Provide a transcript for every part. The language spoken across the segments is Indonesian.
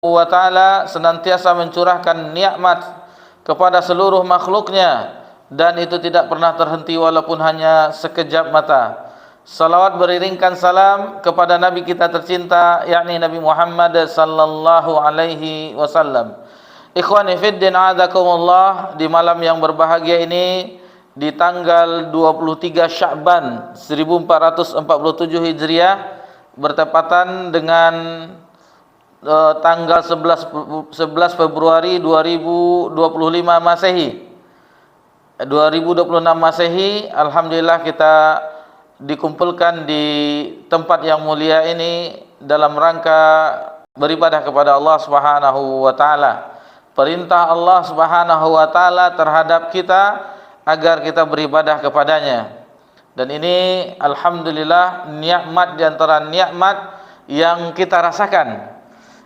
wa ta'ala senantiasa mencurahkan nikmat kepada seluruh makhluknya, dan itu tidak pernah terhenti walaupun hanya sekejap mata. Salawat beriringkan salam kepada Nabi kita tercinta, yakni Nabi Muhammad sallallahu alaihi wasallam. Ikhwani fiddin, a'adakumullah, di malam yang berbahagia ini, di tanggal 23 Sya'ban 1447 Hijriah, bertepatan dengan tanggal 11 Februari 2025 Masehi. 2026 Masehi, alhamdulillah kita dikumpulkan di tempat yang mulia ini dalam rangka beribadah kepada Allah Subhanahu wa taala. Perintah Allah Subhanahu wa taala terhadap kita agar kita beribadah kepadanya. Dan ini alhamdulillah nikmat di antara nikmat yang kita rasakan.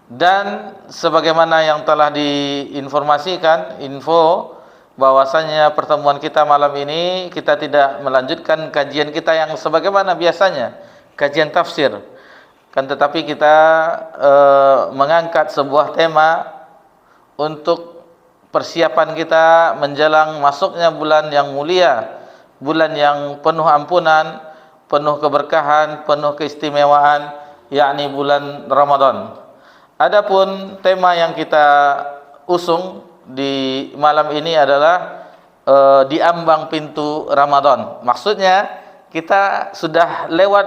Dan sebagaimana yang telah diinformasikan, info bahwasanya pertemuan kita malam ini kita tidak melanjutkan kajian kita yang sebagaimana biasanya, kajian tafsir. Kan tetapi kita mengangkat sebuah tema untuk persiapan kita menjelang masuknya bulan yang mulia, bulan yang penuh ampunan, penuh keberkahan, penuh keistimewaan, yakni bulan Ramadan. Adapun tema yang kita usung di malam ini adalah di ambang pintu Ramadan. Maksudnya kita sudah lewat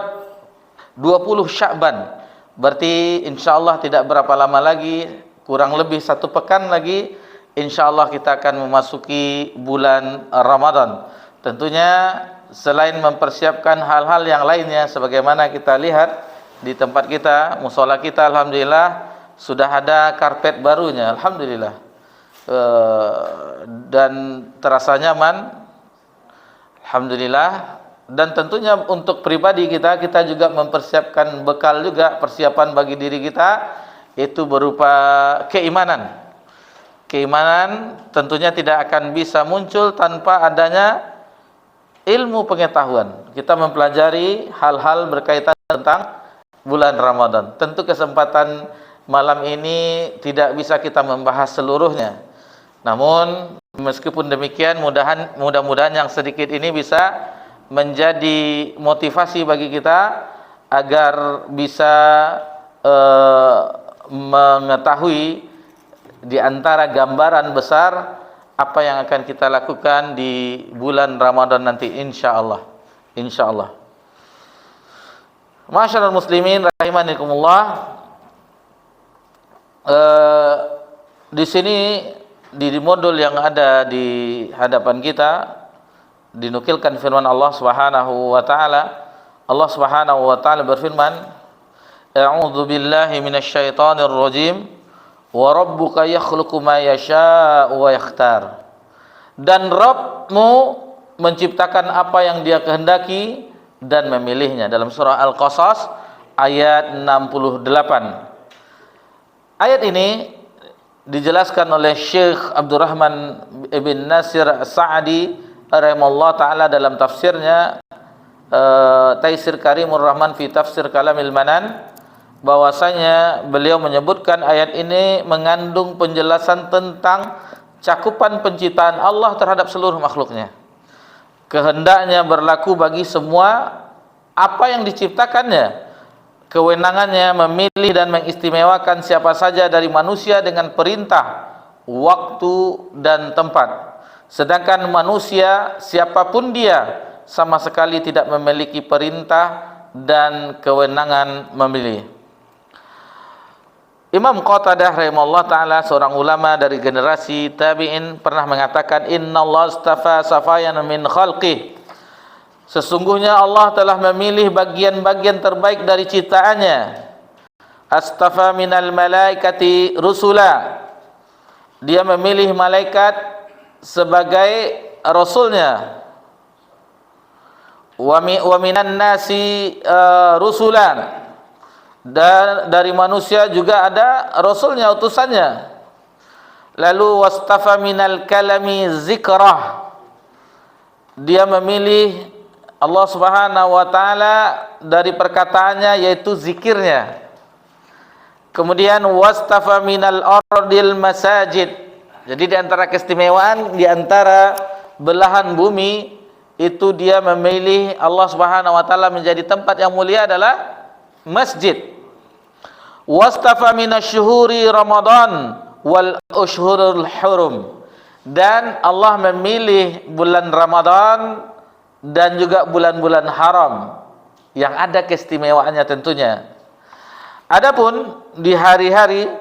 20 Sya'ban. Berarti insyaallah tidak berapa lama lagi, kurang lebih 1 pekan lagi, insyaallah kita akan memasuki bulan Ramadan. Tentunya selain mempersiapkan hal-hal yang lainnya, sebagaimana kita lihat di tempat kita, musola kita alhamdulillah sudah ada karpet barunya, alhamdulillah, dan terasa nyaman, alhamdulillah. Dan tentunya untuk pribadi kita juga mempersiapkan bekal juga, persiapan bagi diri kita, itu berupa keimanan. Keimanan tentunya tidak akan bisa muncul tanpa adanya ilmu pengetahuan. Kita mempelajari hal-hal berkaitan tentang bulan Ramadan. Tentu kesempatan malam ini tidak bisa kita membahas seluruhnya. Namun meskipun demikian, mudah-mudahan yang sedikit ini bisa menjadi motivasi bagi kita agar bisa mengetahui di antara gambaran besar apa yang akan kita lakukan di bulan Ramadan nanti, insyaallah. Insyaallah. Masyaallah muslimin rahimakumullah. Di sini di modul yang ada di hadapan kita dinukilkan firman Allah Subhanahu wa taala. Allah Subhanahu wa taala berfirman, "A'udzu billahi minasyaitonir rajim. Wa rabbuka yakhluqu ma yasha'u wa yakhtar." Dan Rabbmu menciptakan apa yang Dia kehendaki dan memilihnya. Dalam surah Al-Qasas ayat 68. Ayat ini dijelaskan oleh Syekh Abdurrahman ibn Nasir As-Sa'di rahimahullah ta'ala dalam tafsirnya Taisir Karimur Rahman fi Tafsir Kalamil Manan, bahwasanya beliau menyebutkan ayat ini mengandung penjelasan tentang cakupan penciptaan Allah terhadap seluruh makhluknya. Kehendaknya berlaku bagi semua apa yang diciptakannya. Kewenangannya memilih dan mengistimewakan siapa saja dari manusia dengan perintah, waktu dan tempat. Sedangkan manusia, siapapun dia, sama sekali tidak memiliki perintah dan kewenangan memilih. Imam Qatadah rahimahullah ta'ala, seorang ulama dari generasi tabi'in, pernah mengatakan, "Innallaha astafa safayan min khalqih." Sesungguhnya Allah telah memilih bagian-bagian terbaik dari ciptaannya. Astafa minal malaikati rusula. Dia memilih malaikat sebagai rasulnya. Wa minan nasi rusulan. Dan dari manusia juga ada rasulnya, utusannya. Lalu wastafa minal kalami zikrah. Dia memilih Allah Subhanahu wa taala dari perkataannya, yaitu zikirnya. Kemudian wastafa minal ardil masajid. Jadi di antara keistimewaan, di antara belahan bumi itu dia memilih Allah Subhanahu wa taala menjadi tempat yang mulia adalah masjid. Wastafa minasyuhuri Ramadan wal ushhurul hurum. Dan Allah memilih bulan Ramadan dan juga bulan-bulan haram yang ada keistimewaannya tentunya. Adapun di hari-hari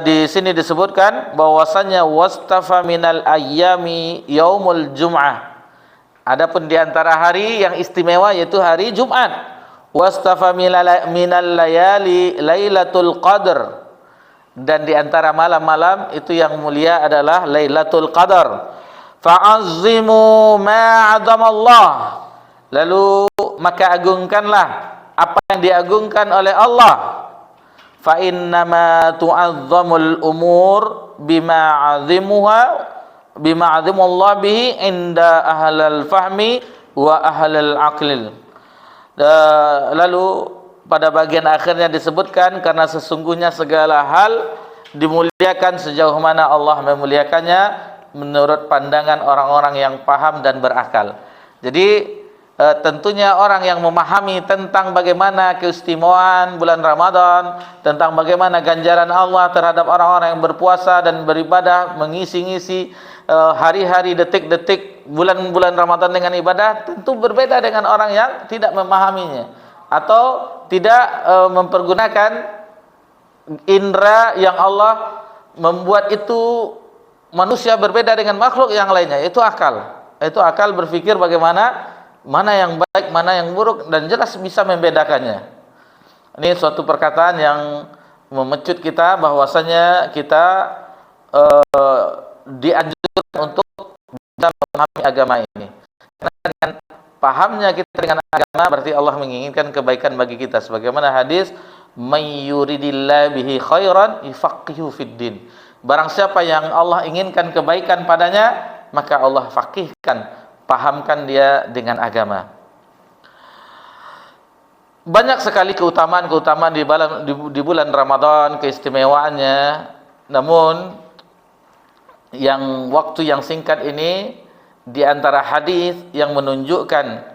di sini disebutkan bahwasanya wastafa minal ayyami yaumul jum'ah. Adapun di antara hari yang istimewa yaitu hari Jumat. Wastafa minal layali lailatul qadr. Dan di antara malam-malam itu yang mulia adalah Lailatul Qadar. Fa'azzimu ma'adamallah. Lalu maka agungkanlah apa yang diagungkan oleh Allah. Fa innama tu'azzamul umur bima 'azimullah bihi inda ahlal fahmi wa ahlal aqlil. Lalu pada bagian akhirnya disebutkan karena sesungguhnya segala hal dimuliakan sejauh mana Allah memuliakannya menurut pandangan orang-orang yang paham dan berakal. Jadi tentunya orang yang memahami tentang bagaimana keistimewaan bulan Ramadan, tentang bagaimana ganjaran Allah terhadap orang-orang yang berpuasa dan beribadah, mengisi-ngisi hari-hari, detik-detik bulan-bulan Ramadan dengan ibadah, tentu berbeda dengan orang yang tidak memahaminya atau tidak mempergunakan indera yang Allah membuat itu manusia berbeda dengan makhluk yang lainnya. Itu akal. Itu akal berpikir bagaimana mana yang baik, mana yang buruk, dan jelas bisa membedakannya. Ini suatu perkataan yang memecut kita bahwasanya kita dianjurkan untuk bisa memahami agama ini. Karena dengan pahamnya kita dengan agama berarti Allah menginginkan kebaikan bagi kita. Sebagaimana hadis, "May yuridillahu bihi khairan yufaqihu fiddin." Barang siapa yang Allah inginkan kebaikan padanya, maka Allah faqihkan, pahamkan dia dengan agama. Banyak sekali keutamaan-keutamaan di bulan Ramadan, keistimewaannya. Namun yang waktu yang singkat ini, di antara hadis yang menunjukkan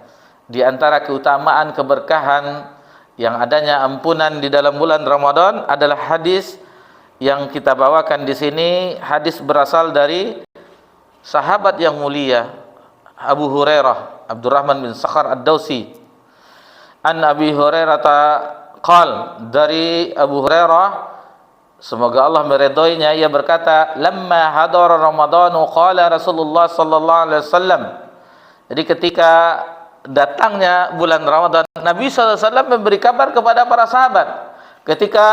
di antara keutamaan keberkahan yang adanya ampunan di dalam bulan Ramadan adalah hadis yang kita bawakan di sini. Hadis berasal dari sahabat yang mulia Abu Hurairah, Abdurrahman bin Sakhar Ad-Dawsi. An Abi Hurairah qal, dari Abu Hurairah, semoga Allah meridhoinya, ia berkata, lamma hadara Ramadhanu qala Rasulullah sallallahu alaihi wasallam. Jadi ketika datangnya bulan Ramadan, Nabi sallallahu alaihi wasallam memberi kabar kepada para sahabat. Ketika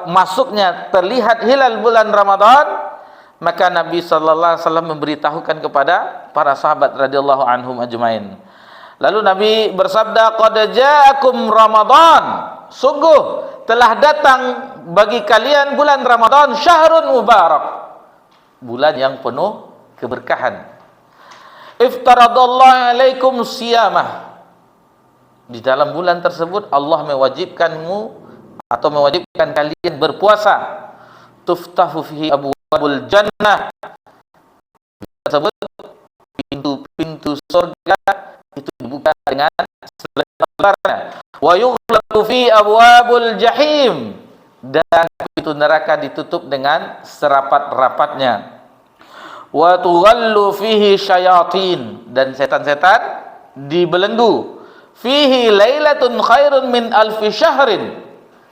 masuknya terlihat hilal bulan Ramadan, maka Nabi sallallahu alaihi wasallam memberitahukan kepada para sahabat radhiyallahu anhum ajmain. Lalu Nabi bersabda, qad ja'akum Ramadan, sungguh telah datang bagi kalian bulan Ramadan, syahrun mubarak, bulan yang penuh keberkahan. Iftaradallahu alaikum siyamah, di dalam bulan tersebut Allah mewajibkanmu atau mewajibkan kalian berpuasa. Tuftahu fihi abwabul jannah, tersebut pintu-pintu surga itu dibuka dengan selebar-lebarnya. Wa yughlaqu fi abwabul jahim, dan pintu neraka ditutup dengan serapat-rapatnya. Wa tughallu fihi syayatin, dan setan-setan dibelenggu. Fihi lailatun khairun min alfi syahrin,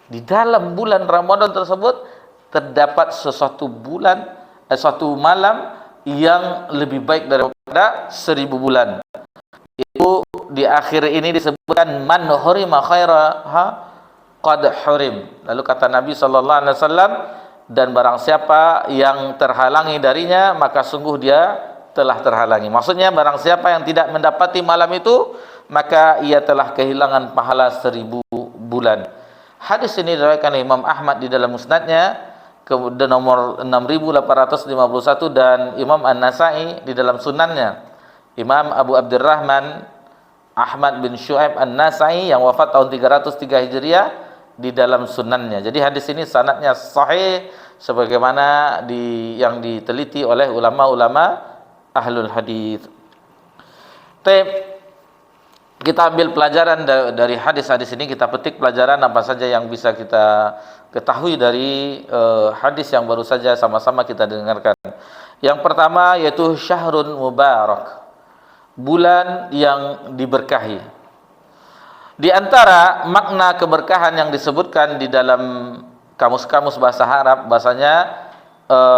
di dalam bulan Ramadan tersebut terdapat suatu malam yang lebih baik daripada 1000 bulan. Itu di akhir ini disebutkan man hurima khairaha qad hurim. Lalu kata Nabi sallallahu alaihi wasallam, dan barang siapa yang terhalangi darinya, maka sungguh dia telah terhalangi. Maksudnya barang siapa yang tidak mendapati malam itu, maka ia telah kehilangan pahala 1000 bulan. Hadis ini diriwayatkan oleh Imam Ahmad di dalam musnadnya, kemudian nomor 6851, dan Imam An-Nasai di dalam sunannya. Imam Abu Abdurrahman Ahmad bin Syu'aib An-Nasai yang wafat tahun 303 Hijriah, di dalam sunannya. Jadi hadis ini sanadnya sahih sebagaimana yang diteliti oleh ulama-ulama ahlul hadis. Kita ambil pelajaran dari hadis-hadis ini, kita petik pelajaran apa saja yang bisa kita ketahui dari hadis yang baru saja sama-sama kita dengarkan. Yang pertama yaitu syahrun mubarak, bulan yang diberkahi. Di antara makna keberkahan yang disebutkan di dalam kamus-kamus bahasa Arab, bahasanya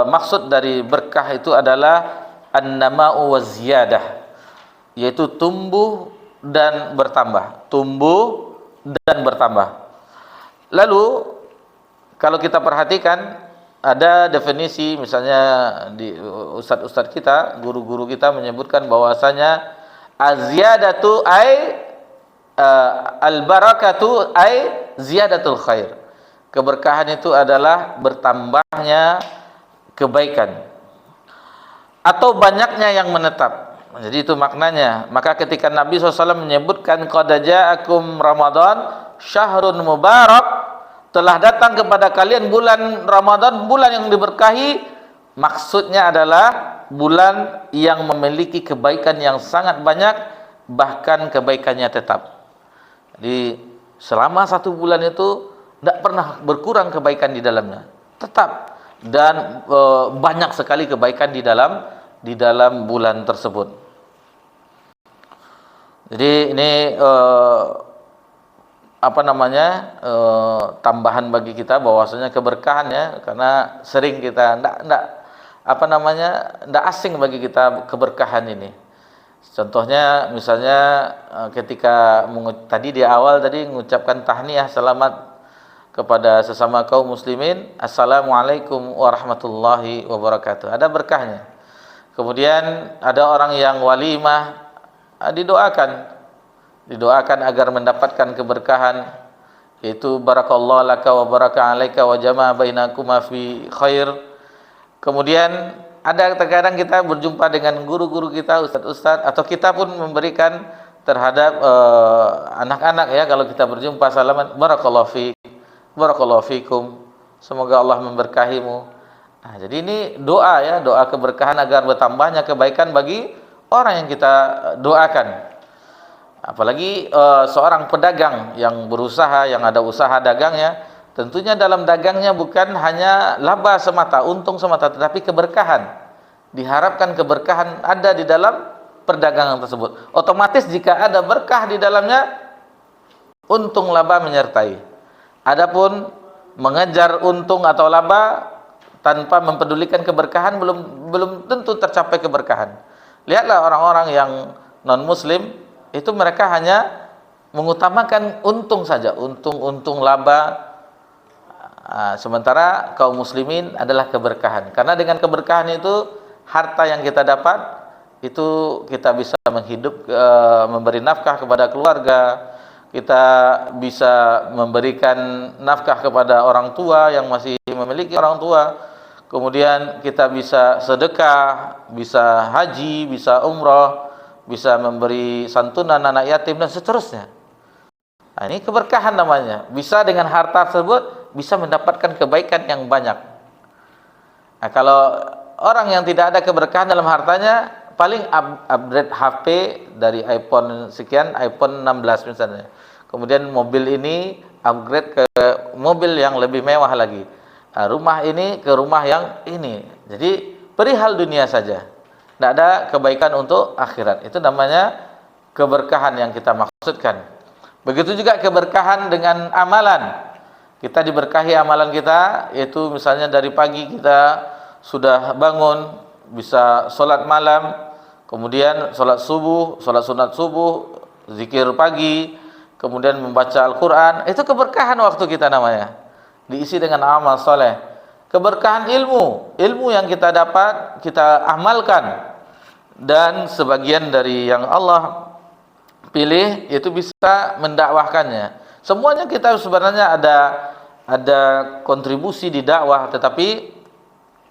maksud dari berkah itu adalah an-nama'u wa ziyadah, yaitu tumbuh dan bertambah, tumbuh dan bertambah. Lalu kalau kita perhatikan ada definisi, misalnya di ustadz-ustadz kita, guru-guru kita menyebutkan bahwasanya az-ziyadatu al-barakatu ziyadatul khair. Keberkahan itu adalah bertambahnya kebaikan atau banyaknya yang menetap. Jadi itu maknanya. Maka ketika Nabi SAW menyebutkan qad ja'akum Ramadan syahrun mubarak, telah datang kepada kalian bulan Ramadan, bulan yang diberkahi, maksudnya adalah bulan yang memiliki kebaikan yang sangat banyak, bahkan kebaikannya tetap. Jadi selama satu bulan itu tidak pernah berkurang kebaikan di dalamnya, tetap, dan banyak sekali kebaikan di dalam bulan tersebut. Jadi ini tambahan bagi kita bahwasanya keberkahan ya, karena sering kita tidak asing bagi kita keberkahan ini. Contohnya misalnya ketika tadi di awal tadi mengucapkan tahniyah selamat kepada sesama kaum muslimin, assalamualaikum warahmatullahi wabarakatuh, ada berkahnya. Kemudian ada orang yang walimah, didoakan agar mendapatkan keberkahan, yaitu barakallahu laka wa baraka alaika wa jama'a bainakuma fi khair. Kemudian ada terkadang kita berjumpa dengan guru-guru kita, ustadz-ustadz, atau kita pun memberikan terhadap anak-anak ya, kalau kita berjumpa salaman, barakallahu fiik, barakallahu fikum, semoga Allah memberkahimu. Nah, jadi ini doa ya, doa keberkahan agar bertambahnya kebaikan bagi orang yang kita doakan. Apalagi seorang pedagang yang berusaha, yang ada usaha dagangnya, tentunya dalam dagangnya bukan hanya laba semata, untung semata, tetapi keberkahan. Diharapkan keberkahan ada di dalam perdagangan tersebut. Otomatis jika ada berkah di dalamnya, untung laba menyertai. Adapun mengejar untung atau laba tanpa mempedulikan keberkahan, belum tentu tercapai keberkahan. Lihatlah orang-orang yang non-muslim, itu mereka hanya mengutamakan untung saja, untung laba. Sementara kaum muslimin adalah keberkahan. Karena dengan keberkahan itu, harta yang kita dapat, itu kita bisa memberi nafkah kepada keluarga, kita bisa memberikan nafkah kepada orang tua yang masih memiliki orang tua. Kemudian kita bisa sedekah, bisa haji, bisa umrah, bisa memberi santunan anak yatim, dan seterusnya. Nah, ini keberkahan namanya. Bisa dengan harta tersebut, bisa mendapatkan kebaikan yang banyak. Nah, kalau orang yang tidak ada keberkahan dalam hartanya, paling upgrade HP dari iPhone sekian, iPhone 16 misalnya. Kemudian mobil ini upgrade ke mobil yang lebih mewah lagi. Rumah ini ke rumah yang ini. Jadi perihal dunia saja, tidak ada kebaikan untuk akhirat. Itu namanya keberkahan yang kita maksudkan. Begitu juga keberkahan dengan amalan. Kita diberkahi amalan kita, yaitu misalnya dari pagi kita sudah bangun, bisa sholat malam, kemudian sholat subuh, sholat sunat subuh, zikir pagi, kemudian membaca Al-Quran. Itu keberkahan waktu kita namanya, diisi dengan amal soleh. Keberkahan ilmu yang kita dapat, kita amalkan, dan sebagian dari yang Allah pilih itu bisa mendakwahkannya. Semuanya kita sebenarnya ada kontribusi di dakwah, tetapi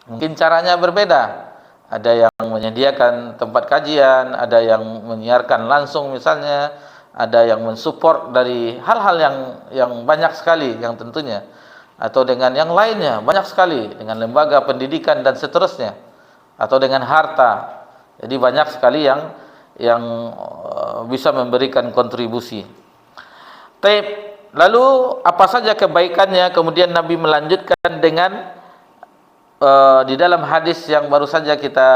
mungkin caranya berbeda. Ada yang menyediakan tempat kajian, ada yang menyiarkan langsung misalnya, ada yang mensupport dari hal-hal yang banyak sekali yang tentunya, atau dengan yang lainnya banyak sekali, dengan lembaga pendidikan dan seterusnya, atau dengan harta. Jadi banyak sekali yang bisa memberikan kontribusi. Lalu apa saja kebaikannya? Kemudian Nabi melanjutkan dengan di dalam hadis yang baru saja kita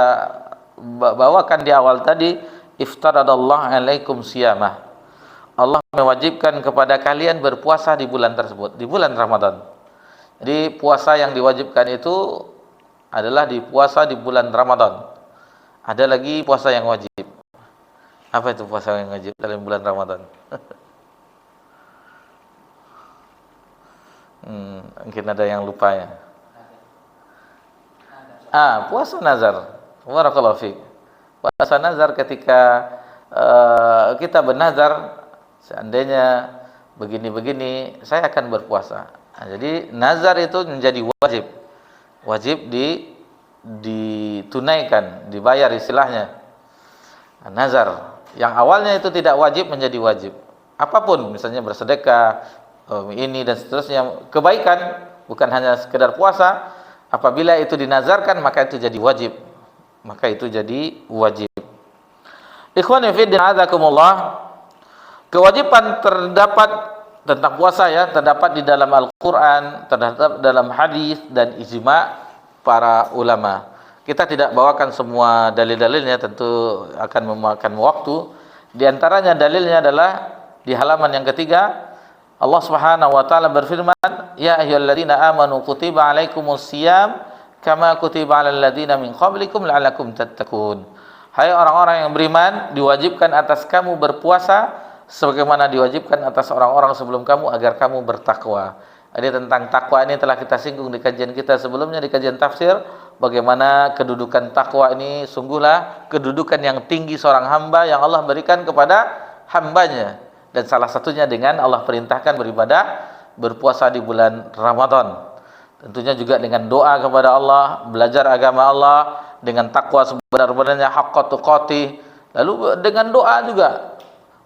bawakan di awal tadi, iftaradallahu alaikum siyamah. Allah mewajibkan kepada kalian berpuasa di bulan tersebut, di bulan Ramadan. Jadi puasa yang diwajibkan itu adalah di puasa di bulan Ramadan. Ada lagi puasa yang wajib. Apa itu puasa yang wajib dalam bulan Ramadan? Mungkin ada yang lupa ya. Puasa nazar. Barakallahu fiik. Puasa nazar ketika kita bernazar, seandainya begini-begini saya akan berpuasa. Jadi nazar itu menjadi wajib ditunaikan, dibayar istilahnya. Nazar yang awalnya itu tidak wajib menjadi wajib. Apapun, misalnya bersedekah, ini dan seterusnya, kebaikan, bukan hanya sekedar puasa. Apabila itu dinazarkan, maka itu jadi wajib. Ikhwani fi din azakumullah, kewajiban terdapat tentang puasa ya, terdapat di dalam Al-Qur'an, terdapat dalam hadis dan ijma' para ulama. Kita tidak bawakan semua dalil-dalilnya, tentu akan memakan waktu. Di antaranya dalilnya adalah di halaman yang ketiga, Allah Subhanahu wa taala berfirman, "Ya ayyuhalladzina amanu kutiba alaikumusiyam kama kutiba alal ladzina min qablikum la'allakum tattaqun." Hai orang-orang yang beriman, diwajibkan atas kamu berpuasa sebagaimana diwajibkan atas orang-orang sebelum kamu agar kamu bertakwa. Jadi tentang takwa ini telah kita singgung di kajian kita sebelumnya, di kajian tafsir, bagaimana kedudukan takwa ini sungguhlah kedudukan yang tinggi seorang hamba yang Allah berikan kepada hambanya. Dan salah satunya dengan Allah perintahkan beribadah, berpuasa di bulan Ramadan. Tentunya juga dengan doa kepada Allah, belajar agama Allah, dengan takwa sebenar-benarnya haqqa tuqatih. Lalu dengan doa juga.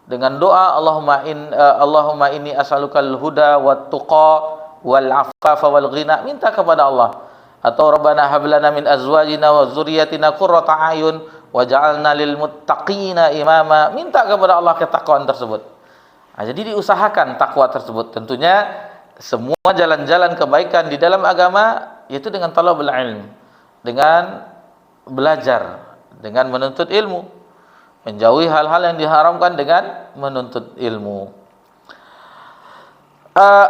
Dengan doa Allahumma inni as'alukal huda wat tuqa wal afafa wal ghina. Minta kepada Allah. Atau Rabbana hab lana min azwajina wa dzurriyyatina qurrata a'yun waj'alna lil muttaqina imama. Minta kepada Allah ketakwaan tersebut. Jadi diusahakan takwa tersebut. Tentunya semua jalan-jalan kebaikan di dalam agama yaitu dengan talabul ilm, dengan belajar, dengan menuntut ilmu, menjauhi hal-hal yang diharamkan dengan menuntut ilmu.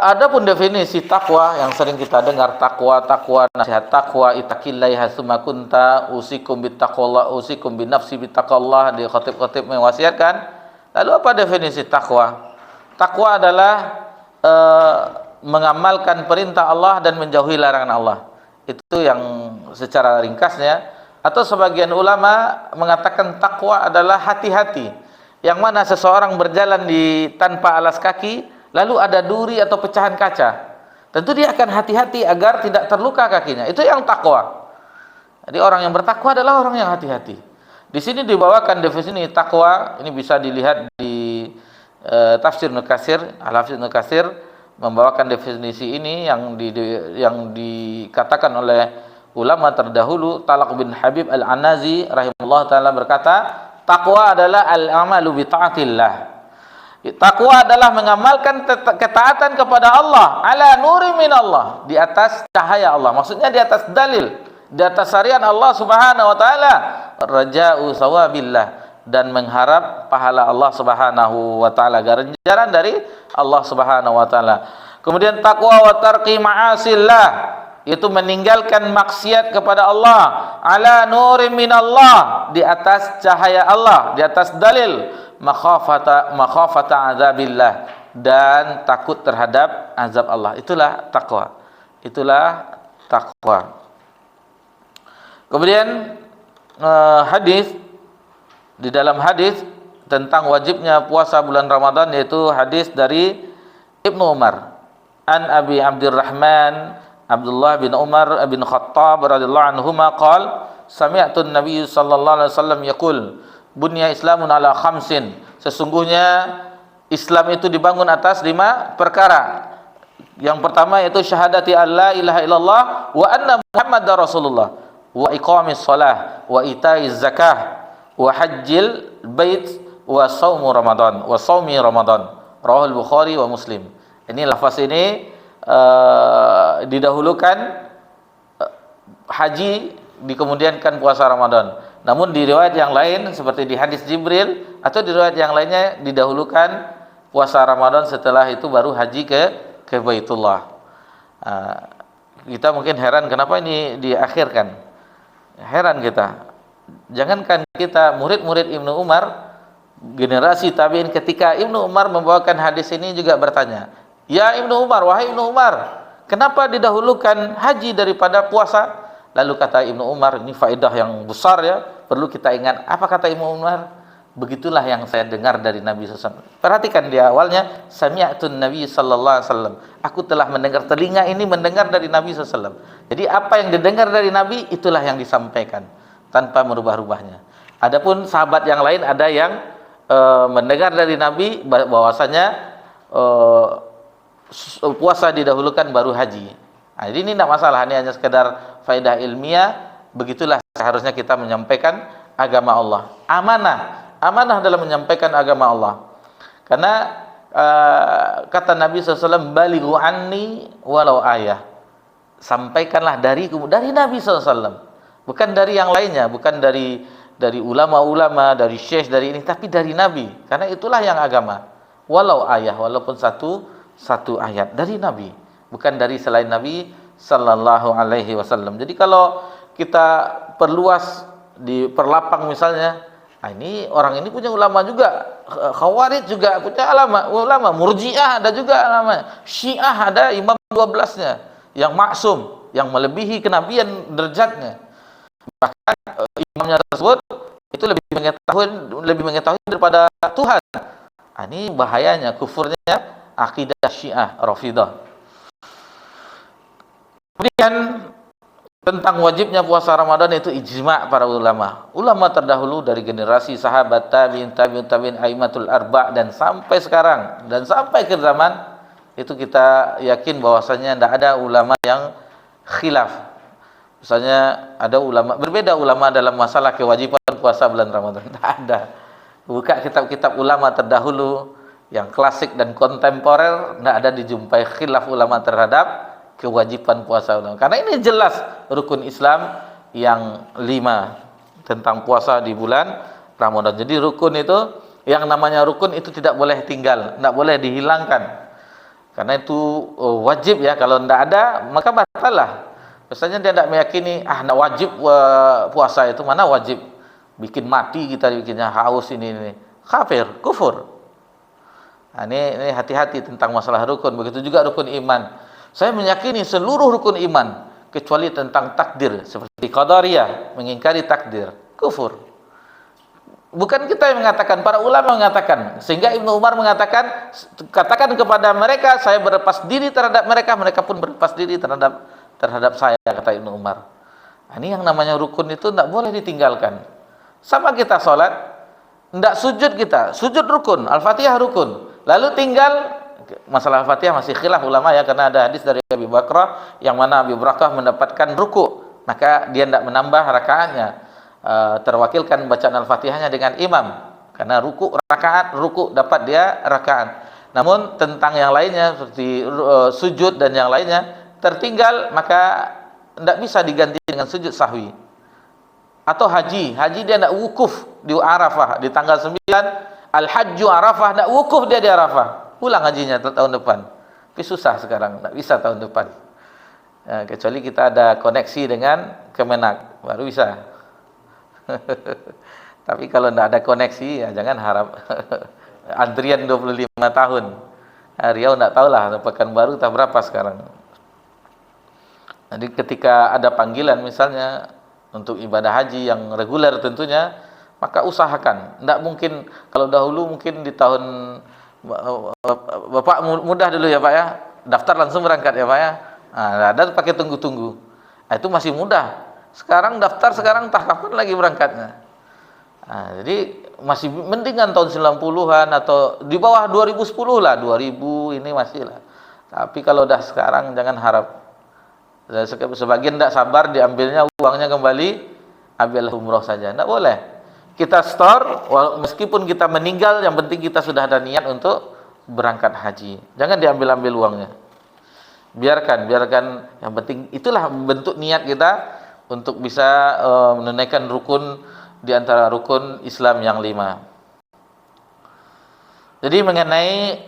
Adapun definisi takwa yang sering kita dengar, takwa, nasihat takwa, ittaqillahi hatsuma kunta, usikum bittaqwallah, usikum binafsi bittaqwallah, di khatib-khatib mewasiatkan. Lalu apa definisi takwa? Takwa adalah mengamalkan perintah Allah dan menjauhi larangan Allah. Itu yang secara ringkasnya. Atau sebagian ulama mengatakan takwa adalah hati-hati, yang mana seseorang berjalan tanpa alas kaki, lalu ada duri atau pecahan kaca. Tentu dia akan hati-hati agar tidak terluka kakinya. Itu yang takwa. Jadi orang yang bertakwa adalah orang yang hati-hati. Di sini dibawakan definisi takwa, ini bisa dilihat di Tafsir Ibnu Katsir, Al-Hafidz Ibnu Katsir membawakan definisi ini yang dikatakan oleh ulama terdahulu. Talaq bin Habib Al-Anazi rahimahullah taala berkata, takwa adalah al-amalu bi taatillah. Takwa adalah mengamalkan ketaatan kepada Allah ala nuri min Allah, di atas cahaya Allah. Maksudnya di atas dalil, di atas syariat Allah Subhanahu wa taala, raja'u sawabillah, dan mengharap pahala Allah Subhanahu wa taala, ganjaran dari Allah Subhanahu wa taala. Kemudian takwa wa tarki ma'asillah, itu meninggalkan maksiat kepada Allah ala nurin minallah, di atas cahaya Allah, di atas dalil, makhafata azabillah, dan takut terhadap azab Allah. Itulah takwa. Kemudian hadis, di dalam hadis tentang wajibnya puasa bulan Ramadan, yaitu hadis dari Ibnu Umar, an Abi Abdurrahman Abdullah bin Umar bin Khattab radhiyallahu anhuma qala sami'tu an-nabiy sallallahu alaihi wasallam yaqul bunya islamun ala khamsin, sesungguhnya Islam itu dibangun atas 5 perkara. Yang pertama yaitu syahadati alla ilaha illallah wa anna muhammadar rasulullah, wa iqamis shalah, wa itaiz zakah, wa hajjil bait, wa saumu ramadan, wa saumi ramadan. Rawahul Bukhari wa Muslim. Ini lafaz ini didahulukan haji, dikemudiankan puasa Ramadan. Namun di riwayat yang lain seperti di hadis Jibril atau di riwayat yang lainnya didahulukan puasa Ramadan, setelah itu baru haji ke Baitullah. Kita mungkin heran kenapa ini diakhirkan. Heran kita. Jangankan kita, murid-murid Ibnu Umar, generasi tabi'in, ketika Ibnu Umar membawakan hadis ini juga bertanya, "Ya Ibnu Umar, wahai Ibnu Umar, kenapa didahulukan haji daripada puasa?" Lalu kata Ibnu Umar, ini faedah yang besar ya, perlu kita ingat. Apa kata Ibnu Umar? Begitulah yang saya dengar dari Nabi SAW. Perhatikan di awalnya, sami'atun Nabi sallallahu alaihi wasallam. Aku telah mendengar, telinga ini mendengar dari Nabi SAW. Jadi apa yang didengar dari Nabi, itulah yang disampaikan tanpa merubah-rubahnya. Adapun sahabat yang lain ada yang mendengar dari Nabi bahwasanya puasa didahulukan baru haji. Nah, jadi ini tidak masalah, ini hanya sekedar faedah ilmiah. Begitulah seharusnya kita menyampaikan agama Allah. Amanah dalam menyampaikan agama Allah. Karena kata Nabi SAW, balighu anni walau ayah. Sampaikanlah dari Nabi SAW, bukan dari yang lainnya, bukan dari ulama-ulama, dari syekh, dari ini, tapi dari Nabi. Karena itulah yang agama. Walau ayah, walaupun satu ayat dari Nabi, bukan dari selain Nabi sallallahu alaihi wasallam. Jadi kalau kita perluas di perlapang misalnya, ini orang ini punya ulama juga, Khawarij juga punya ulama, Murji'ah ada juga ulama, Syiah ada imam 12-nya yang maksum, yang melebihi kenabian derajatnya. Bahkan imamnya tersebut itu lebih mengetahui daripada Tuhan. Ini bahayanya, kufurnya akidah Syiah Rafidah. Kemudian tentang wajibnya puasa Ramadan itu ijma' para ulama. Ulama terdahulu dari generasi sahabat, tabi'in, aimatul arba' dan sampai sekarang dan sampai ke zaman itu kita yakin bahwasanya tidak ada ulama yang khilaf. Misalnya ada ulama, berbeda ulama dalam masalah kewajiban puasa bulan Ramadan. Tidak ada. Buka kitab-kitab ulama terdahulu yang klasik dan kontemporer, tidak ada dijumpai khilaf ulama terhadap kewajiban puasa. Karena ini jelas rukun Islam yang 5 tentang puasa di bulan Ramadan. Jadi rukun itu, yang namanya rukun itu tidak boleh tinggal, tidak boleh dihilangkan. Karena itu wajib ya, kalau tidak ada maka batallah. Misalnya dia tidak meyakini, tidak wajib puasa itu, mana wajib? Bikin mati kita, bikinnya haus ini. Kafir, kufur. Nah, ini hati-hati tentang masalah rukun. Begitu juga rukun iman. Saya meyakini seluruh rukun iman kecuali tentang takdir, seperti qadariyah, mengingkari takdir, kufur. Bukan kita yang mengatakan, para ulama mengatakan. Sehingga Ibnu Umar mengatakan, katakan kepada mereka, saya berlepas diri terhadap mereka, mereka pun berlepas diri terhadap saya, kata Ibnu Umar. Ini yang namanya rukun itu tidak boleh ditinggalkan. Sama kita sholat, tidak sujud kita, sujud rukun, Al-Fatihah rukun. Lalu tinggal masalah Al-Fatihah masih khilaf ulama ya, karena ada hadis dari Abi Bakrah yang mana Abi Bakrah mendapatkan ruku, maka dia tidak menambah rakaatnya, terwakilkan bacaan Al-Fatihahnya dengan imam, karena ruku dapat dia rakaat. Namun tentang yang lainnya seperti sujud dan yang lainnya tertinggal, maka tidak bisa diganti dengan sujud sahwi. Atau haji dia tidak wukuf di Arafah di tanggal 9, Al-Hajju Arafah, tidak wukuf dia di Arafah, pulang hajinya tahun depan. Tapi susah sekarang, tidak bisa tahun depan. Kecuali kita ada koneksi dengan Kemenak, baru bisa. Tapi kalau tidak ada koneksi, ya jangan harap. Antrian 25 tahun. Riau tidak tahulah, Pekanbaru tak berapa sekarang. Jadi ketika ada panggilan misalnya untuk ibadah haji yang reguler tentunya, maka usahakan. Tidak mungkin, kalau dahulu mungkin di tahun Bapak mudah dulu ya Pak ya, daftar langsung berangkat ya Pak ya. Ada pakai tunggu-tunggu. Itu masih mudah. Sekarang daftar, sekarang tak kapan lagi berangkatnya. Jadi masih mendingan tahun 90-an atau di bawah 2010 lah, 2000 ini masih lah. Tapi kalau dah sekarang jangan harap. Sebagian tidak sabar diambilnya uangnya kembali, ambil umroh saja. Tidak boleh. Kita store, meskipun kita meninggal, yang penting kita sudah ada niat untuk berangkat haji. Jangan diambil-ambil uangnya. Biarkan, yang penting itulah bentuk niat kita untuk bisa menunaikan rukun di antara rukun Islam yang 5. Jadi mengenai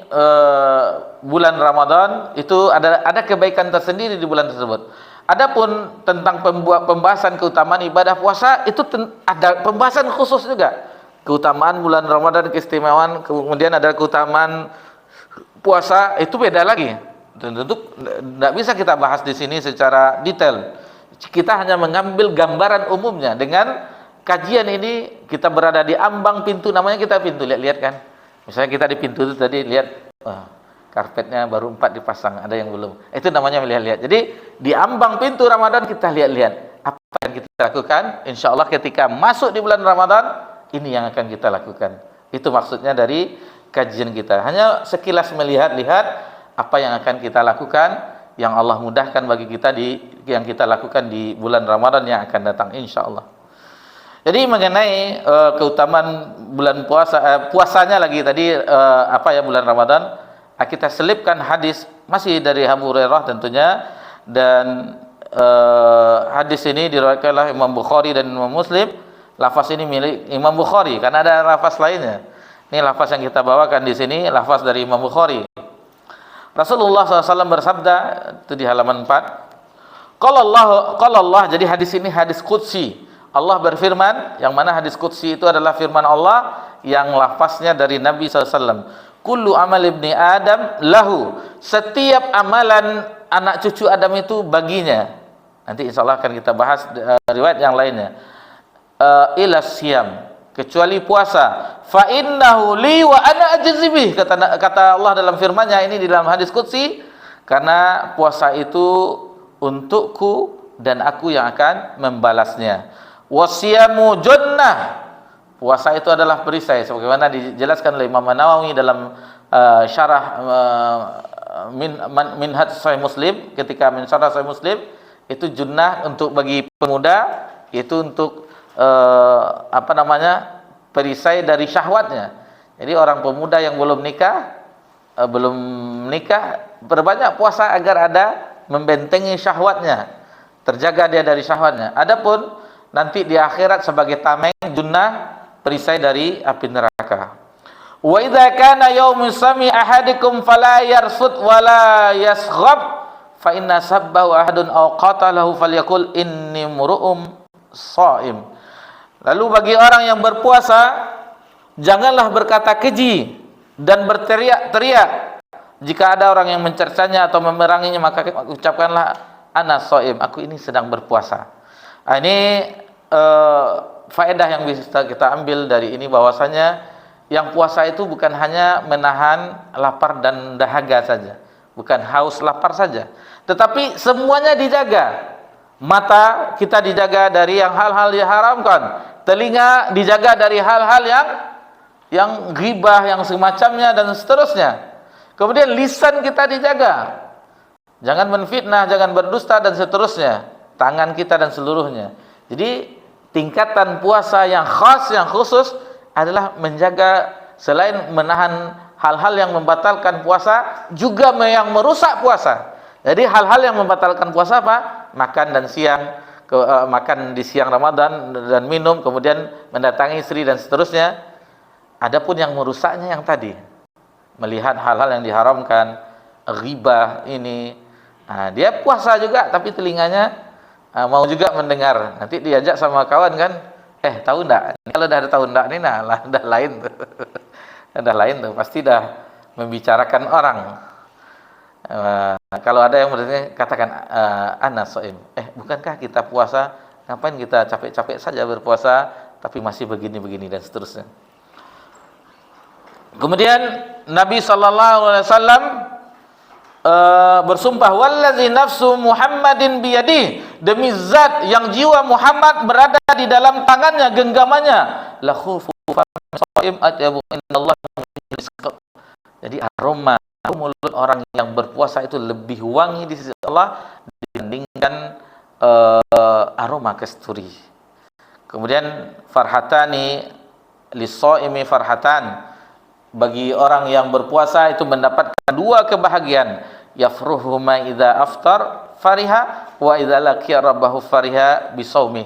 bulan Ramadan itu ada kebaikan tersendiri di bulan tersebut. Adapun tentang pembahasan keutamaan ibadah puasa itu ada pembahasan khusus juga. Keutamaan bulan Ramadan, keistimewaan, kemudian ada keutamaan puasa, itu beda lagi. Tentu tidak bisa kita bahas di sini secara detail. Kita hanya mengambil gambaran umumnya. Dengan kajian ini kita berada di ambang pintu, namanya kita pintu, lihat-lihat kan. Misalnya kita di pintu itu tadi lihat, karpetnya baru 4 dipasang, ada yang belum. Itu namanya melihat-lihat. Jadi di ambang pintu Ramadan kita lihat-lihat apa yang kita lakukan. Insya Allah ketika masuk di bulan Ramadan, ini yang akan kita lakukan. Itu maksudnya dari kajian kita. Hanya sekilas melihat-lihat apa yang akan kita lakukan, yang Allah mudahkan bagi kita yang kita lakukan di bulan Ramadan yang akan datang insya Allah. Jadi mengenai keutamaan bulan puasanya lagi tadi bulan Ramadan, kita selipkan hadis masih dari Abu Hurairah tentunya, dan hadis ini diriwayatkan oleh Imam Bukhari dan Imam Muslim. Lafaz ini milik Imam Bukhari, karena ada lafaz lainnya. Ini lafaz yang kita bawakan di sini, lafaz dari Imam Bukhari. Rasulullah SAW bersabda, itu di halaman 4. Qala Allah, jadi hadis ini hadis qudsi. Allah berfirman, yang mana hadis qudsi itu adalah firman Allah yang lafaznya dari Nabi SAW. Kullu amal ibni Adam lahu. Setiap amalan anak cucu Adam itu baginya. Nanti insya Allah akan kita bahas riwayat yang lainnya. Ila siyam, kecuali puasa. Fa innahu li wa ana ajzi bih, kata Allah dalam firman-Nya ini di dalam hadis qudsi, karena puasa itu untukku dan aku yang akan membalasnya. Wasiyamu junnah, puasa itu adalah perisai, sebagaimana dijelaskan oleh Imam Nawawi dalam syarah Minhaj Sahih Muslim, ketika mensyarah Sahih Muslim, itu junnah untuk bagi pemuda, itu untuk perisai dari syahwatnya. Jadi orang pemuda yang belum nikah berbanyak puasa agar ada membentengi syahwatnya, terjaga dia dari syahwatnya. Adapun nanti di akhirat sebagai tameng, junnah, perisai dari api neraka. Wa idza kana yaumus sami ahadikum fala yarsud wala yasghab fa inna sabbahu ahadun aw qatalahu falyaqul inni mur'um shaim. Lalu bagi orang yang berpuasa, janganlah berkata keji dan berteriak-teriak. Jika ada orang yang mencercanya atau memeranginya, maka ucapkanlah ana shaim, aku ini sedang berpuasa. Ini faedah yang bisa kita ambil dari ini, bahwasanya yang puasa itu bukan hanya menahan lapar dan dahaga saja, bukan haus lapar saja, tetapi semuanya dijaga. Mata kita dijaga dari yang hal-hal diharamkan, telinga dijaga dari hal-hal yang ghibah, yang semacamnya dan seterusnya. Kemudian lisan kita dijaga, jangan menfitnah, jangan berdusta dan seterusnya. Tangan kita dan seluruhnya. Jadi tingkatan puasa yang khas, yang khusus adalah menjaga, selain menahan hal-hal yang membatalkan puasa, juga yang merusak puasa. Jadi hal-hal yang membatalkan puasa apa? Makan dan siang, makan di siang Ramadan dan minum, kemudian mendatangi istri dan seterusnya. Adapun yang merusaknya yang tadi, melihat hal-hal yang diharamkan, ghibah ini, dia puasa juga tapi telinganya mau juga mendengar. Nanti diajak sama kawan kan, tahu enggak? Kalau dah tahu enggak ini dah lain tuh. Dah lain tuh, pasti dah membicarakan orang. Kalau ada yang berarti katakan ana shaim. Bukankah kita puasa? Ngapain kita capek-capek saja berpuasa tapi masih begini-begini dan seterusnya. Kemudian Nabi SAW bersumpah, wallazi nafsu Muhammadin biyadi, demi zat yang jiwa Muhammad berada di dalam tangannya, genggamannya, la khufun shaim atyabu indallah. Jadi aroma mulut orang yang berpuasa itu lebih wangi di sisi Allah dibandingkan aroma kasturi. Kemudian farhatani lis-shaimi farhatan, bagi orang yang berpuasa itu mendapatkan dua kebahagiaan, yafruhuma idza aftar fariha wa idza laqiya rabbahu fariha bisaumi.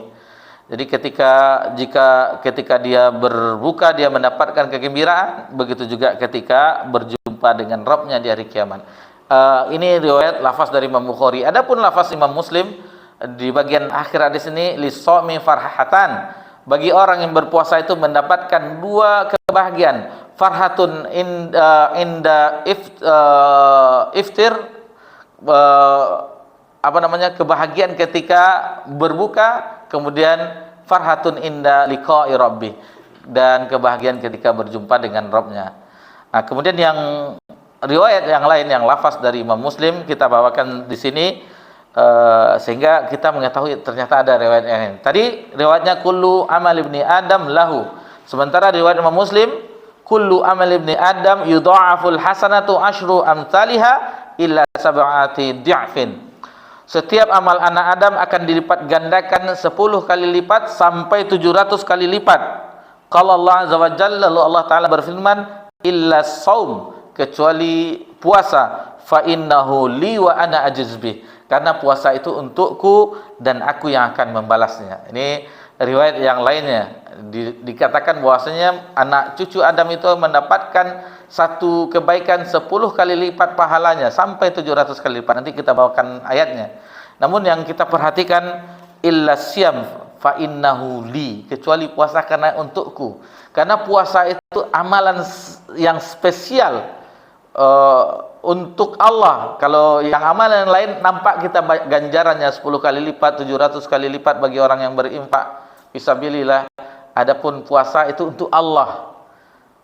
Jadi ketika dia berbuka dia mendapatkan kegembiraan, begitu juga ketika berjumpa dengan Rabb-nya di hari kiamat. Ini riwayat lafaz dari Imam Bukhari. Adapun lafaz Imam Muslim di bagian akhir hadis ini lis-shaimi farhatan, bagi orang yang berpuasa itu mendapatkan dua kebahagiaan, farhatun inda iftir, kebahagiaan ketika berbuka, kemudian farhatun inda liqa'i rabbi, dan kebahagiaan ketika berjumpa dengan Rabb-nya. Nah, kemudian yang riwayat yang lain yang lafaz dari Imam Muslim kita bawakan di sini sehingga kita mengetahui ternyata ada riwayat yang lain. Tadi riwayatnya kullu amal ibni adam lahu. Sementara riwayat Imam Muslim kullu amal ibni adam yudha'aful hasanatu asyru amsalha illa sab'ati di'fin. Setiap amal anak Adam akan dilipat gandakan 10 kali lipat sampai 700 kali lipat. Qala Allah azza wa jalla, lalu Allah taala berfirman, illa shaum, kecuali puasa, fa innahu li wa ana ajiz bih, karena puasa itu untukku dan aku yang akan membalasnya. Ini riwayat yang lainnya dikatakan bahwasanya anak cucu Adam itu mendapatkan satu kebaikan 10 kali lipat pahalanya sampai 700 kali lipat. Nanti kita bawakan ayatnya. Namun yang kita perhatikan illa siyam fa innahu li, kecuali puasa karena untukku. Karena puasa itu amalan yang spesial untuk Allah. Kalau yang amalan lain nampak kita ganjarannya 10 kali lipat, 700 kali lipat bagi orang yang berinfak fisabilillah. Adapun puasa itu untuk Allah,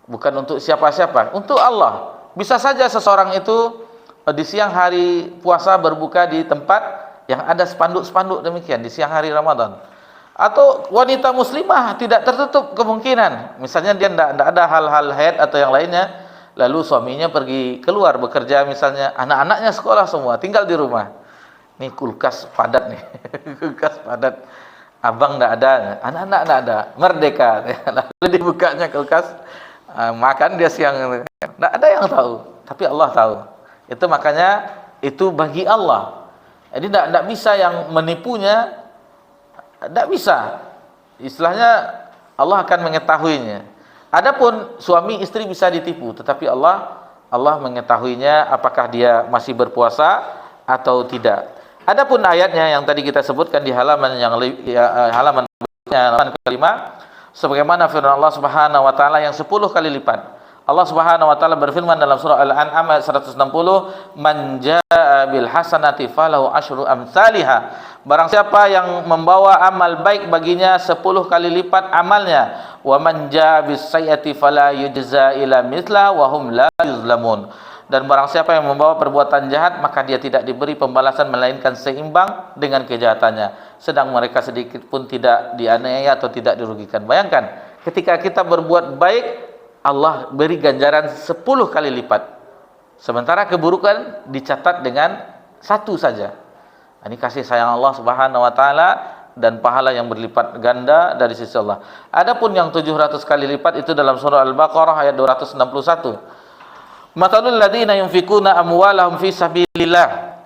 bukan untuk siapa-siapa, untuk Allah. Bisa saja seseorang itu di siang hari puasa berbuka di tempat yang ada spanduk-spanduk demikian di siang hari Ramadan. Atau wanita muslimah tidak tertutup kemungkinan, misalnya dia tidak ada hal-hal haid atau yang lainnya, lalu suaminya pergi keluar bekerja, misalnya anak-anaknya sekolah semua, tinggal di rumah. Ini kulkas padat nih, kulkas padat. Abang tidak ada, anak-anak tidak ada, merdeka. Lalu dibukanya kulkas, makan dia siang. Tidak ada yang tahu, tapi Allah tahu. Itu makanya itu bagi Allah. Jadi tidak bisa yang menipunya, tidak bisa. Istilahnya Allah akan mengetahuinya. Adapun suami istri bisa ditipu, tetapi Allah mengetahuinya apakah dia masih berpuasa atau tidak. Adapun ayatnya yang tadi kita sebutkan di halaman halaman kelima, sebagaimana firman Allah Subhanahu wa taala yang 10 kali lipat. Allah Subhanahu wa taala berfirman dalam surah Al-An'am ayat 160, "Man jaa'a bil hasanati falahu asyru amsalha." Barang siapa yang membawa amal baik baginya 10 kali lipat amalnya. Wa man jaa'a bis sayyi'ati fala yujza ila mithla wa hum la yuzlamun. Dan barang siapa yang membawa perbuatan jahat, maka dia tidak diberi pembalasan melainkan seimbang dengan kejahatannya, sedang mereka sedikit pun tidak dianiaya atau tidak dirugikan. Bayangkan, ketika kita berbuat baik, Allah beri ganjaran 10 kali lipat, sementara keburukan dicatat dengan 1 saja. Ini kasih sayang Allah Subhanahu wa taala dan pahala yang berlipat ganda dari sisi Allah. Adapun yang 700 kali lipat itu dalam surah Al-Baqarah ayat 261. Matalul ladzina yunfikuna amwalahum fi sabilillah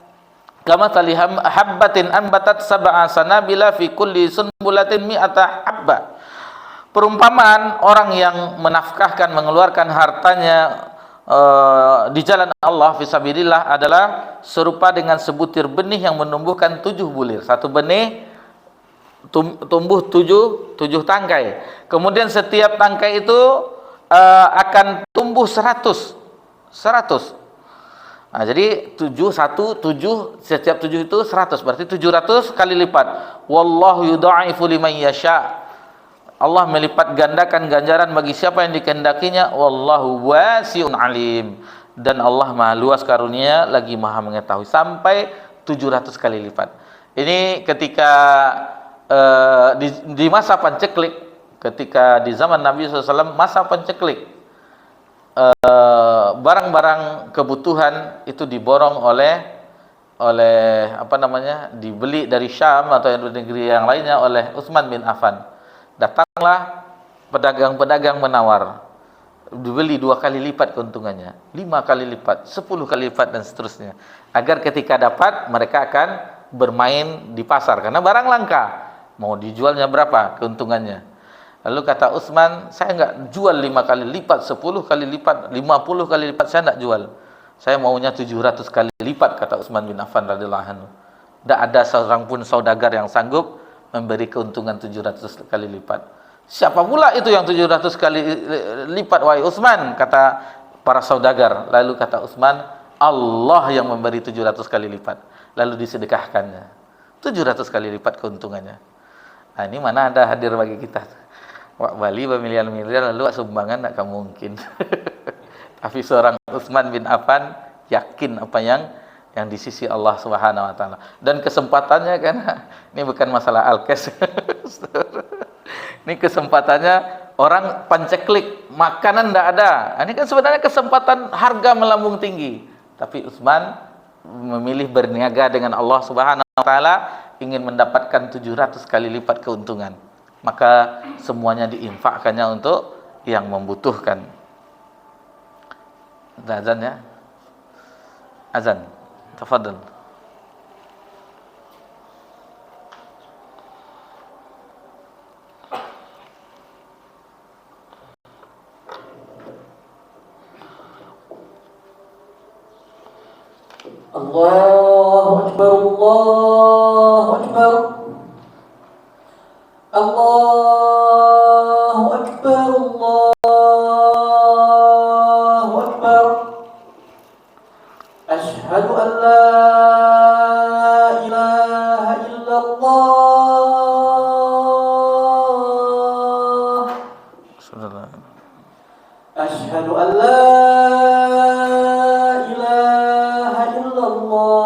kamathali habbatin anbatat sab'a sanabila fi kulli sunbulatin mi'ata habba. Perumpamaan orang yang menafkahkan, mengeluarkan hartanya di jalan Allah fi sabilillah adalah serupa dengan sebutir benih yang menumbuhkan 7 bulir. Satu benih tumbuh 7 tangkai. Kemudian setiap tangkai itu akan tumbuh 100. Nah, jadi 7, setiap 7 itu 100, berarti 700 kali lipat. Wallahu yudha'ifu liman yasha. Allah melipat gandakan ganjaran bagi siapa yang dikehendakinya. Wallahu wasi'un alim. Dan Allah Maha luas karunia lagi Maha mengetahui, sampai 700 kali lipat. Ini ketika di masa panceklik ketika di zaman Nabi SAW masa penceklik, barang-barang kebutuhan itu diborong oleh dibeli dari Syam atau negeri yang lainnya oleh Utsman bin Affan. Datanglah pedagang-pedagang menawar, dibeli 2 kali lipat keuntungannya, 5 kali lipat, 10 kali lipat, dan seterusnya, agar ketika dapat mereka akan bermain di pasar karena barang langka, mau dijualnya berapa keuntungannya. Lalu kata Utsman, saya enggak jual 5 kali lipat, 10 kali lipat, 50 kali lipat, saya enggak jual. Saya maunya 700 kali lipat, kata Utsman bin Affan radhiyallahu anhu. Tidak ada seorang pun saudagar yang sanggup memberi keuntungan 700 kali lipat. Siapa pula itu yang 700 kali lipat, wahai Utsman, kata para saudagar. Lalu kata Utsman, Allah yang memberi 700 kali lipat. Lalu disedekahkannya 700 kali lipat keuntungannya. Nah, ini mana ada hadir bagi kita. Wak Bali bermiliar-miliar lalu sumbangan tidak mungkin. Tapi seorang Utsman bin Affan yakin apa yang di sisi Allah Subhanahu wa taala. Dan kesempatannya, kan, ini bukan masalah alkes. Ini kesempatannya orang panceklik, makanan tidak ada. Ini kan sebenarnya kesempatan harga melambung tinggi. Tapi Utsman memilih berniaga dengan Allah Subhanahu wa taala, ingin mendapatkan 700 kali lipat keuntungan. Maka semuanya diinfakkannya untuk yang membutuhkan. Azan ya. Azan. Tafadhal. Allahu Akbar, Allahu Akbar. Allahu Akbar, Allahu Akbar. Asyhadu an la ilaha illallah. Asyhadu an la ilaha illallah.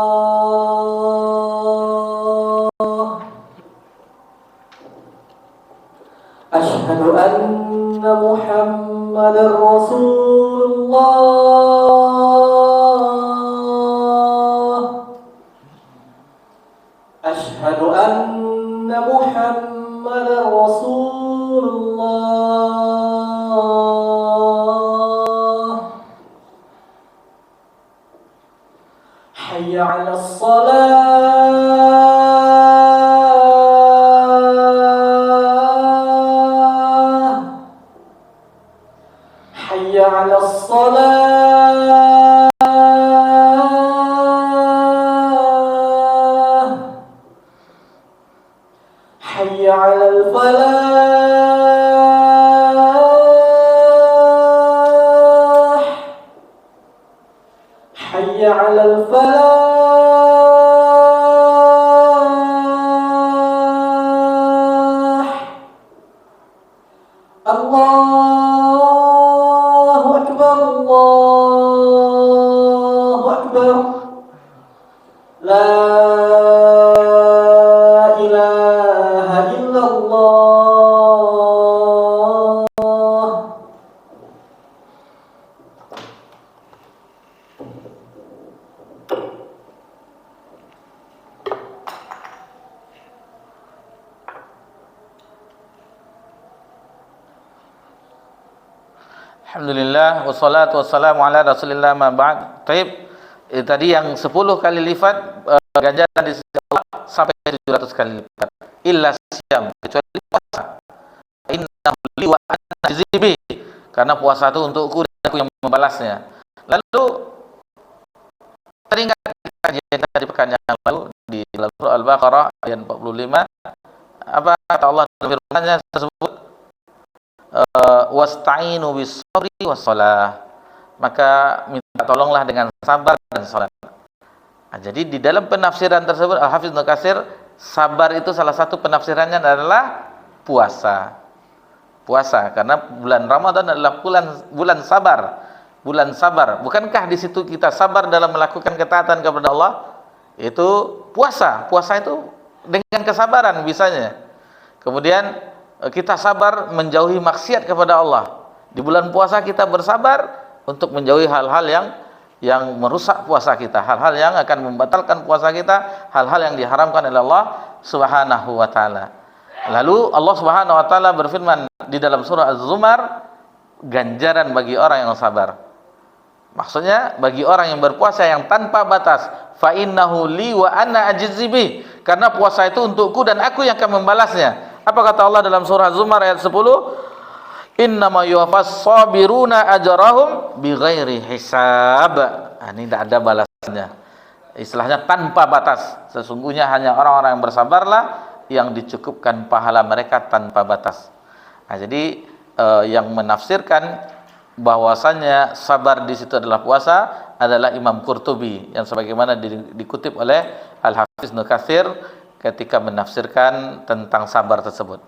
Asyhadu anna Muhammadar Rasulullah. Asyhadu anna Muhammadar Rasulullah. Hayya 'alas shalah. Hayya 'alas shalah. Hayya 'alal falah. Hayya 'alal falah. Allahu Akbar, Allahu Akbar. La ilaha illallah. Alhamdulillah, wassalatu wassalamu ala Rasulillah, ma ba'd. Baik, tadi yang 10 kali lipat ganjaran di sisi Allah sampai 700 kali lipat. Illa siyam, kecuali puasa. Innahu li wa ana ajzibi. Karena puasa itu untukku dan aku yang membalasnya. Lalu teringat kajian tadi pekan yang lalu di dalam surah Al-Baqarah ayat 45, apa kata Allah dalam firman-Nya tersebut? Wasta'inu bis-sabri was-shalah. Maka minta tolonglah dengan sabar dan salat. Nah, jadi di dalam penafsiran tersebut Al-Hafiz Ibnu Katsir, sabar itu salah satu penafsirannya adalah puasa. Puasa karena bulan Ramadan adalah bulan sabar. Bulan sabar. Bukankah di situ kita sabar dalam melakukan ketaatan kepada Allah? Itu puasa. Puasa itu dengan kesabaran bisanya. Kemudian kita sabar menjauhi maksiat kepada Allah. Di bulan puasa kita bersabar untuk menjauhi hal-hal yang merusak puasa kita, hal-hal yang akan membatalkan puasa kita, hal-hal yang diharamkan oleh Allah Subhanahu wa taala. Lalu Allah Subhanahu wa taala berfirman di dalam surah Az-Zumar, ganjaran bagi orang yang sabar. Maksudnya bagi orang yang berpuasa yang tanpa batas, fa innahu li wa ana ajzi bih, karena puasa itu untukku dan aku yang akan membalasnya. Apa kata Allah dalam surah Az-Zumar ayat 10? Innama yuwaffas sabiruna ajrahum bighairi hisab. Ini tidak ada balasannya. Istilahnya tanpa batas. Sesungguhnya hanya orang-orang yang bersabarlah yang dicukupkan pahala mereka tanpa batas. Nah, jadi yang menafsirkan bahwasanya sabar di situ adalah puasa adalah Imam Qurtubi, yang sebagaimana dikutip oleh Al-Hafiz Ibnu Katsir ketika menafsirkan tentang sabar tersebut.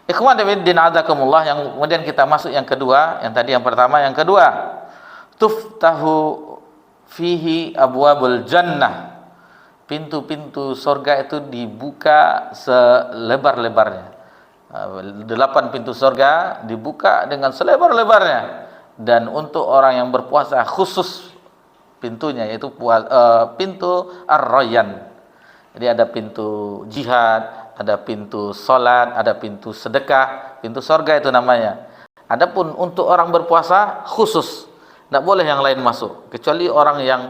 Ikhwan din azakumullah, yang kemudian kita masuk yang kedua, yang tadi yang pertama, yang kedua, tuftahu fihi abwabul jannah. Pintu-pintu surga itu dibuka selebar-lebarnya. 8 pintu surga dibuka dengan selebar-lebarnya. Dan untuk orang yang berpuasa khusus pintunya, yaitu pintu Ar-Rayyan. Jadi ada pintu jihad, ada pintu salat, ada pintu sedekah, pintu surga itu namanya. Adapun untuk orang berpuasa khusus, tidak boleh yang lain masuk kecuali orang yang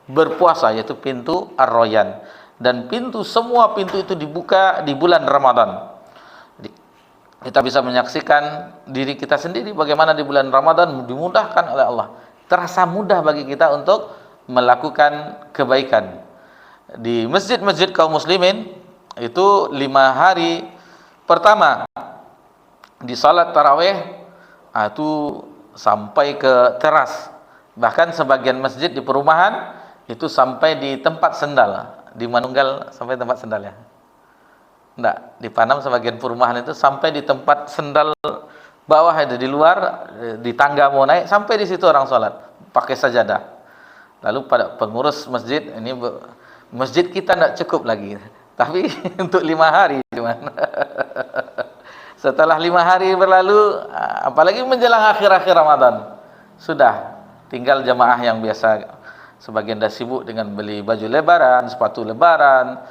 berpuasa, yaitu pintu Ar-Rayyan. Dan semua pintu itu dibuka di bulan Ramadan. Jadi, kita bisa menyaksikan diri kita sendiri bagaimana di bulan Ramadan dimudahkan oleh Allah. Terasa mudah bagi kita untuk melakukan kebaikan. Di masjid-masjid kaum muslimin itu 5 hari pertama di salat tarawih itu sampai ke teras. Bahkan sebagian masjid di perumahan itu sampai di tempat sendal. Di Manunggal sampai tempat sendal ya. Enggak, di Panam sebagian perumahan itu sampai di tempat sendal bawah, ada di luar, di tangga mau naik, sampai di situ orang sholat pakai sajadah. Lalu pada pengurus masjid, ini masjid kita tidak cukup lagi, tapi untuk 5 hari cuman. Setelah 5 hari berlalu, apalagi menjelang akhir-akhir Ramadan, sudah tinggal jamaah yang biasa. Sebagian dah sibuk dengan beli baju lebaran, sepatu lebaran,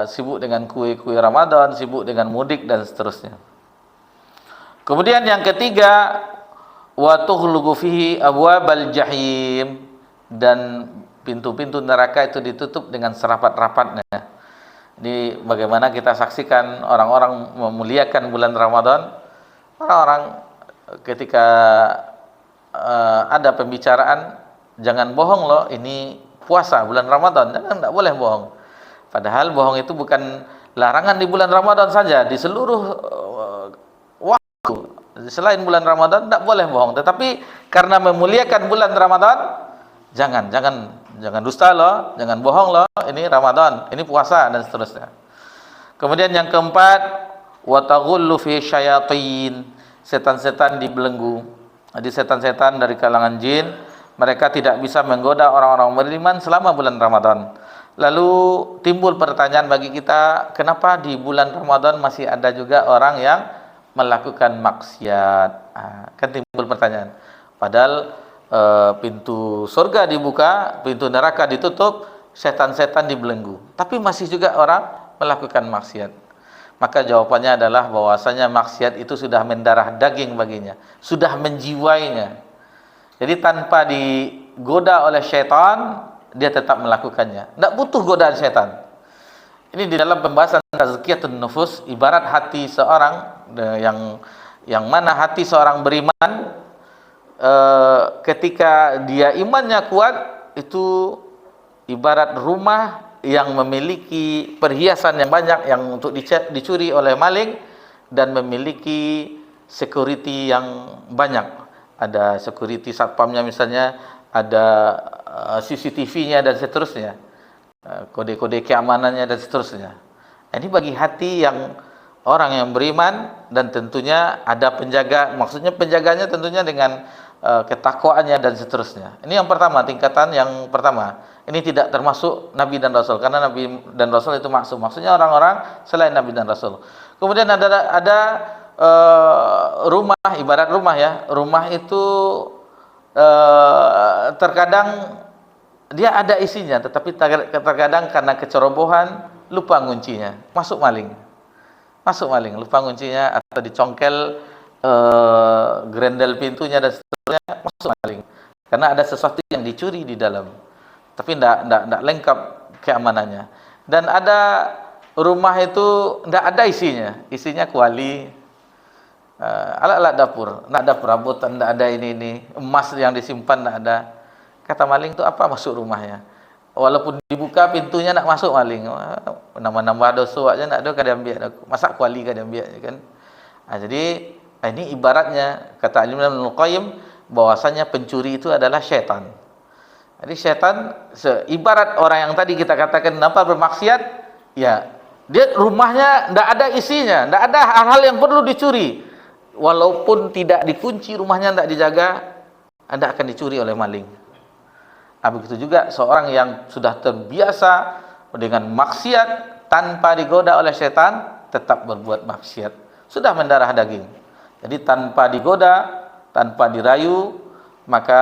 sibuk dengan kue-kue Ramadan, sibuk dengan mudik dan seterusnya. Kemudian yang ketiga, wa tughluqu fihi abwabal jahim, dan pintu-pintu neraka itu ditutup dengan serapat-rapatnya. Ini bagaimana kita saksikan orang-orang memuliakan bulan Ramadan. Orang-orang ketika ada pembicaraan, jangan bohong loh, ini puasa bulan Ramadan, jangan, tidak boleh bohong. Padahal bohong itu bukan larangan di bulan Ramadan saja, di seluruh waktu selain bulan Ramadan tidak boleh bohong. Tetapi karena memuliakan bulan Ramadan, jangan dusta loh, jangan bohong loh, ini Ramadan, ini puasa dan seterusnya. Kemudian yang keempat, wa taghullu fi syayatin, setan-setan dibelenggu. Jadi setan-setan dari kalangan jin, mereka tidak bisa menggoda orang-orang beriman selama bulan Ramadan. Lalu timbul pertanyaan bagi kita, kenapa di bulan Ramadan masih ada juga orang yang melakukan maksiat? Kan timbul pertanyaan. Padahal pintu surga dibuka, pintu neraka ditutup, setan-setan dibelenggu, tapi masih juga orang melakukan maksiat. Maka jawabannya adalah bahwasanya maksiat itu sudah mendarah daging baginya, sudah menjiwainya. Jadi tanpa digoda oleh syaitan, dia tetap melakukannya. Tidak butuh godaan syaitan. Ini di dalam pembahasan tazkiyatun nufus, ibarat hati seorang yang mana hati seorang beriman, ketika dia imannya kuat, itu ibarat rumah yang memiliki perhiasan yang banyak yang untuk dicuri oleh maling, dan memiliki security yang banyak. Ada security satpamnya misalnya, ada CCTV-nya dan seterusnya, kode-kode keamanannya dan seterusnya. Ini bagi hati yang orang yang beriman, dan tentunya ada penjaga, maksudnya penjaganya tentunya dengan ketakwaannya dan seterusnya. Ini yang pertama, tingkatan yang pertama. Ini tidak termasuk Nabi dan Rasul, karena Nabi dan Rasul itu maksum. Maksudnya orang-orang selain Nabi dan Rasul. Kemudian ada rumah, ibarat rumah ya. Rumah itu terkadang dia ada isinya, tetapi terkadang karena kecerobohan lupa nguncinya, masuk maling, lupa nguncinya, atau dicongkel grendel pintunya dan seterusnya, masuk maling. Karena ada sesuatu yang dicuri di dalam, tapi tidak lengkap keamanannya. Dan ada rumah itu tidak ada isinya kuali, alat-alat dapur, tidak ada perabotan, tidak ada ini emas yang disimpan, tidak ada. Kata maling itu apa masuk rumahnya? Walaupun dibuka pintunya nak masuk maling, nambah dosa aja nak ada kada ambil, masak kuali kada ambil kan. Jadi ini ibaratnya kata Imam Ibnu Qayyim bahwasanya pencuri itu adalah syaitan. Jadi syaitan ibarat orang yang tadi kita katakan kenapa bermaksiat, ya dia rumahnya tidak ada isinya, tidak ada hal-hal yang perlu dicuri. Walaupun tidak dikunci, rumahnya tidak dijaga, Anda akan dicuri oleh maling. Begitu juga seorang yang sudah terbiasa dengan maksiat tanpa digoda oleh syaitan tetap berbuat maksiat, sudah mendarah daging. Jadi tanpa digoda, tanpa dirayu, maka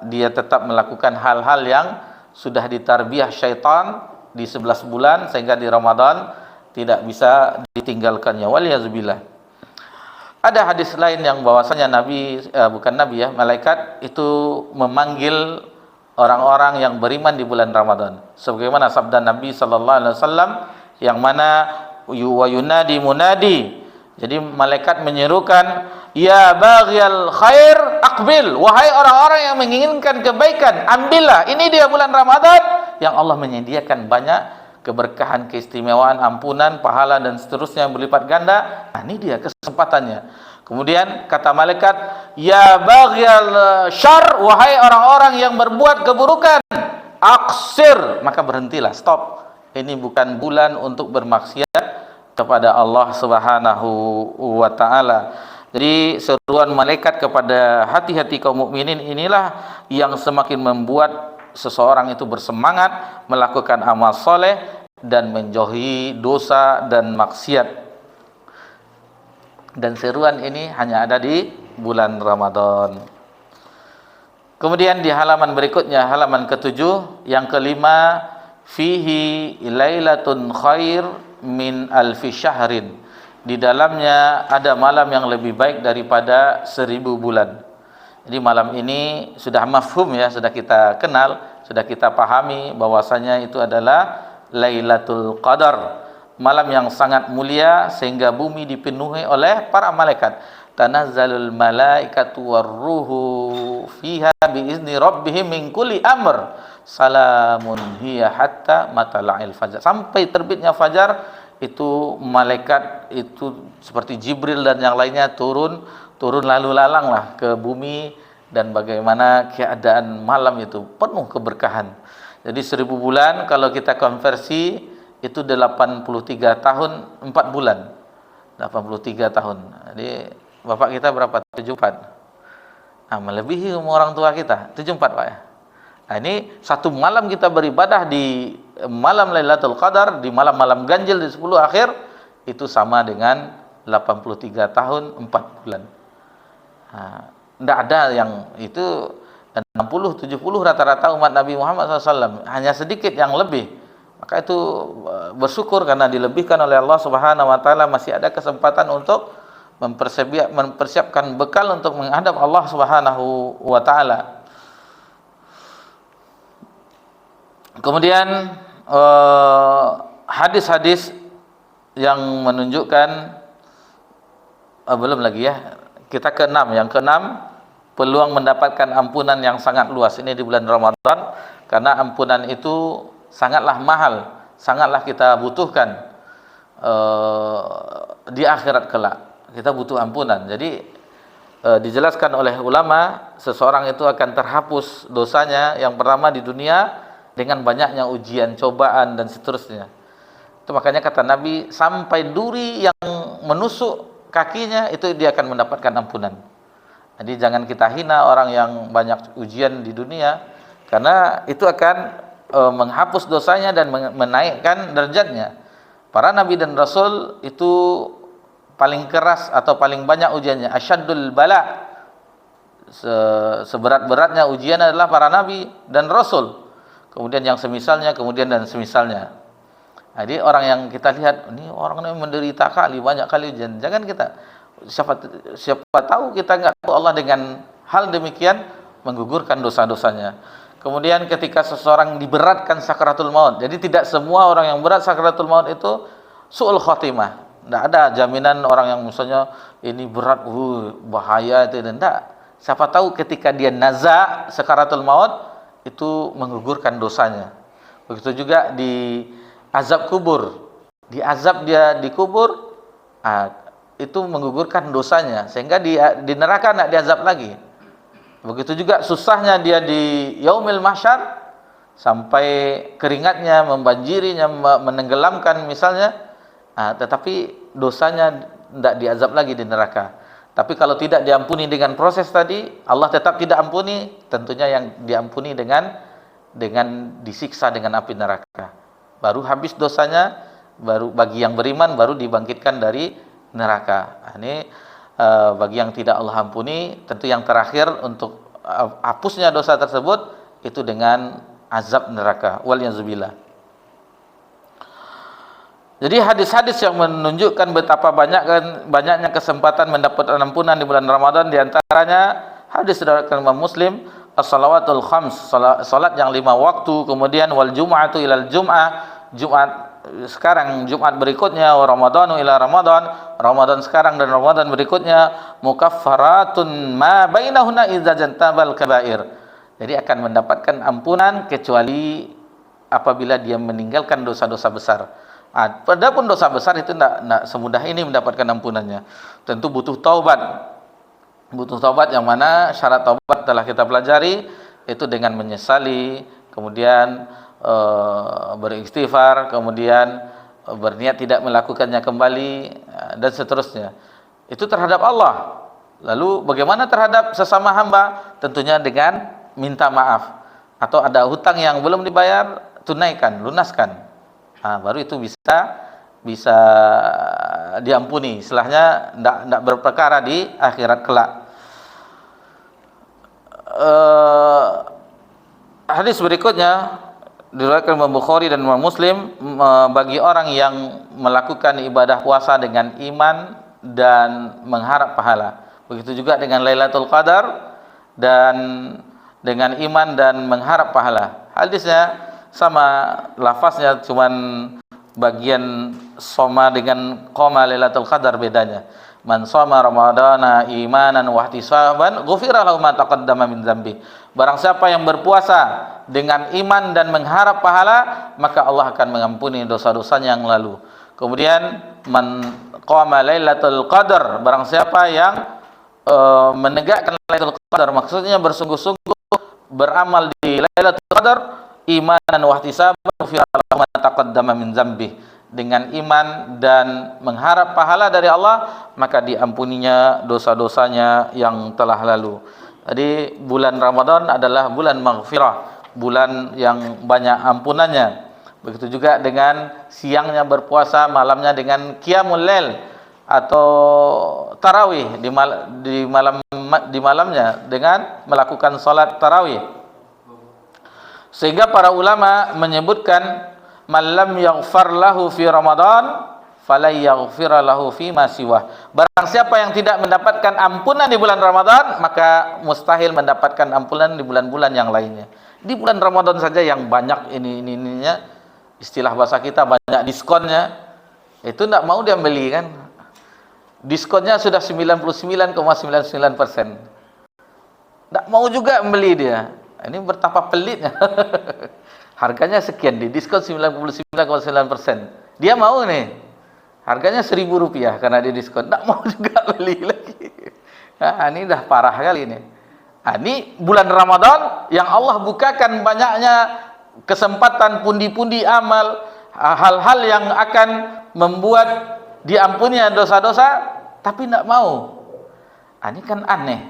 dia tetap melakukan hal-hal yang sudah ditarbiyah syaitan di 11 bulan, sehingga di Ramadan tidak bisa ditinggalkannya. Waliyazubillah. Ada hadis lain yang bahwasanya malaikat itu memanggil orang-orang yang beriman di bulan Ramadan, sebagaimana sabda Nabi sallallahu alaihi wasallam yang mana yunadi munadi. Jadi malaikat menyerukan, ya baghiyal khair aqbil, wahai orang-orang yang menginginkan kebaikan, ambillah. Ini dia bulan Ramadan yang Allah menyediakan banyak keberkahan, keistimewaan, ampunan, pahala dan seterusnya yang berlipat ganda. Ini dia kesempatannya. Kemudian kata malaikat, ya baghiyal syarr, wahai orang-orang yang berbuat keburukan, aqsir, maka berhentilah, stop. Ini bukan bulan untuk bermaksiat kepada Allah Subhanahu wa taala. Jadi seruan malaikat kepada hati-hati kaum mukminin inilah yang semakin membuat seseorang itu bersemangat melakukan amal soleh dan menjauhi dosa dan maksiat. Dan seruan ini hanya ada di bulan Ramadan. Kemudian di halaman berikutnya, halaman ke-7, yang kelima, fihi lailatun khair min alfi syahrin. Di dalamnya ada malam yang lebih baik daripada 1000 bulan. Jadi malam ini sudah mafhum ya, sudah kita kenal, sudah kita pahami bahwasanya itu adalah Lailatul Qadar, malam yang sangat mulia sehingga bumi dipenuhi oleh para malaikat. Tanazzalul malaikatu warruhu fiha biizni rabbihim min kulli amr, salamun hiya hatta matla'il fajar. Sampai terbitnya fajar itu malaikat itu seperti Jibril dan yang lainnya turun lalu lalang lah ke bumi, dan bagaimana keadaan malam itu penuh keberkahan. Jadi 1000 bulan kalau kita konversi itu 83 tahun 4 bulan. 83 tahun. Jadi bapak kita berapa? 74. Melebihi umur orang tua kita. 74 Pak ya. Ini satu malam kita beribadah di malam Lailatul Qadar, di malam-malam ganjil di 10 akhir, itu sama dengan 83 tahun 4 bulan. Tidak ada yang itu 60-70 rata-rata umat Nabi Muhammad SAW, hanya sedikit yang lebih. Maka itu bersyukur karena dilebihkan oleh Allah Subhanahu wa taala, masih ada kesempatan untuk mempersiapkan bekal untuk menghadap Allah Subhanahu wa taala. Kemudian hadis-hadis yang menunjukkan belum lagi ya. Kita ke-6, yang ke-6, peluang mendapatkan ampunan yang sangat luas ini di bulan Ramadan, karena ampunan itu sangatlah mahal, sangatlah kita butuhkan di akhirat kelak. Kita butuh ampunan. Jadi dijelaskan oleh ulama, seseorang itu akan terhapus dosanya yang pertama di dunia dengan banyaknya ujian, cobaan dan seterusnya. Itu makanya kata Nabi, sampai duri yang menusuk kakinya itu dia akan mendapatkan ampunan. Jadi jangan kita hina orang yang banyak ujian di dunia, karena itu akan menghapus dosanya dan menaikkan derajatnya. Para nabi dan rasul itu paling keras atau paling banyak ujiannya, asyaddul bala, seberat-beratnya ujian adalah para nabi dan rasul, kemudian yang semisalnya, kemudian dan semisalnya. Jadi orang yang kita lihat ini orang ini menderita kali, banyak kali ujian, jangan kita siapa tahu kita enggak tahu Allah dengan hal demikian menggugurkan dosa-dosanya. Kemudian ketika seseorang diberatkan sakaratul maut, jadi tidak semua orang yang berat sakaratul maut itu su'ul khotimah. Tidak ada jaminan orang yang misalnya ini berat, bahaya itu, tidak. Siapa tahu ketika dia naza sakaratul maut itu menggugurkan dosanya. Begitu juga di azab kubur, di azab dia di kubur, itu menggugurkan dosanya sehingga di neraka tidak diazab lagi. Begitu juga susahnya dia di yaumil mahsyar sampai keringatnya membanjirinya, menenggelamkan misalnya, tetapi dosanya tidak diazab lagi di neraka. Tapi kalau tidak diampuni dengan proses tadi, Allah tetap tidak ampuni, tentunya yang diampuni dengan disiksa dengan api neraka. Baru habis dosanya, baru bagi yang beriman baru dibangkitkan dari neraka. Ini bagi yang tidak Allah ampuni, tentu yang terakhir untuk hapusnya dosa tersebut itu dengan azab neraka. Waliyadzubillah. Jadi hadis-hadis yang menunjukkan betapa banyaknya kesempatan mendapatkan ampunan di bulan Ramadan, diantaranya hadis dari Imam Muslim, as-salawatul khams, salat yang 5 waktu, kemudian wal jum'atu ilal jum'ah, Jumat sekarang, Jumat berikutnya, wa ramadhanu ila ramadan, Ramadan sekarang dan Ramadan berikutnya, mukaffaratun ma bainahunna idza jantabal kabair. Jadi akan mendapatkan ampunan kecuali apabila dia meninggalkan dosa-dosa besar. Padahal dosa besar itu tidak semudah ini mendapatkan ampunannya. Tentu butuh taubat. Butuh taubat yang mana syarat taubat telah kita pelajari, itu dengan menyesali, kemudian beristighfar, kemudian berniat tidak melakukannya kembali, dan seterusnya. Itu terhadap Allah. Lalu bagaimana terhadap sesama hamba? Tentunya dengan minta maaf. Atau ada hutang yang belum dibayar, tunaikan, lunaskan. Baru itu bisa diampuni. Setelahnya tidak berperkara di akhirat kelak. Hadis berikutnya diriwayatkan Imam Bukhari dan Imam Muslim, bagi orang yang melakukan ibadah puasa dengan iman dan mengharap pahala. Begitu juga dengan Lailatul Qadar dan dengan iman dan mengharap pahala. Hadisnya sama, lafaznya cuman bagian soma dengan qoma Lailatul Qadar bedanya. Man shoma ramadhana imanan wa ihtisaban ghufira lahu ma taqaddama min dzambi. Barang siapa yang berpuasa dengan iman dan mengharap pahala, maka Allah akan mengampuni dosa-dosanya yang lalu. Kemudian man qama Lailatul Qadar, barang siapa yang menegakkan Lailatul Qadar, maksudnya bersungguh-sungguh beramal di Lailatul Qadar, imanan wa ihtisaban ghufira lahu ma taqaddama min dzambi. Dengan iman dan mengharap pahala dari Allah, maka diampuninya dosa-dosanya yang telah lalu. Jadi bulan Ramadan adalah bulan maghfirah, bulan yang banyak ampunannya. Begitu juga dengan siangnya berpuasa, malamnya dengan qiyamul lail atau tarawih di malamnya dengan melakukan salat tarawih. Sehingga para ulama menyebutkan man lam yaghfar lahu fi Ramadan fala yaghfir lahu fi ma siwah. Barang siapa yang tidak mendapatkan ampunan di bulan Ramadan, maka mustahil mendapatkan ampunan di bulan-bulan yang lainnya. Di bulan Ramadan saja yang banyak ininya, istilah bahasa kita banyak diskonnya, itu tidak mau dia beli kan. Diskonnya sudah 99,99%. Tidak mau juga membeli dia. Ini betapa pelitnya. Harganya sekian, di diskon 99,9%. Dia mau nih, harganya Rp1.000 karena di diskon. Tak mau juga beli lagi. Ini dah parah kali ini. Ini bulan Ramadan yang Allah bukakan banyaknya kesempatan pundi-pundi amal, hal-hal yang akan membuat diampuninya dosa-dosa, tapi tidak mau. Ini kan aneh.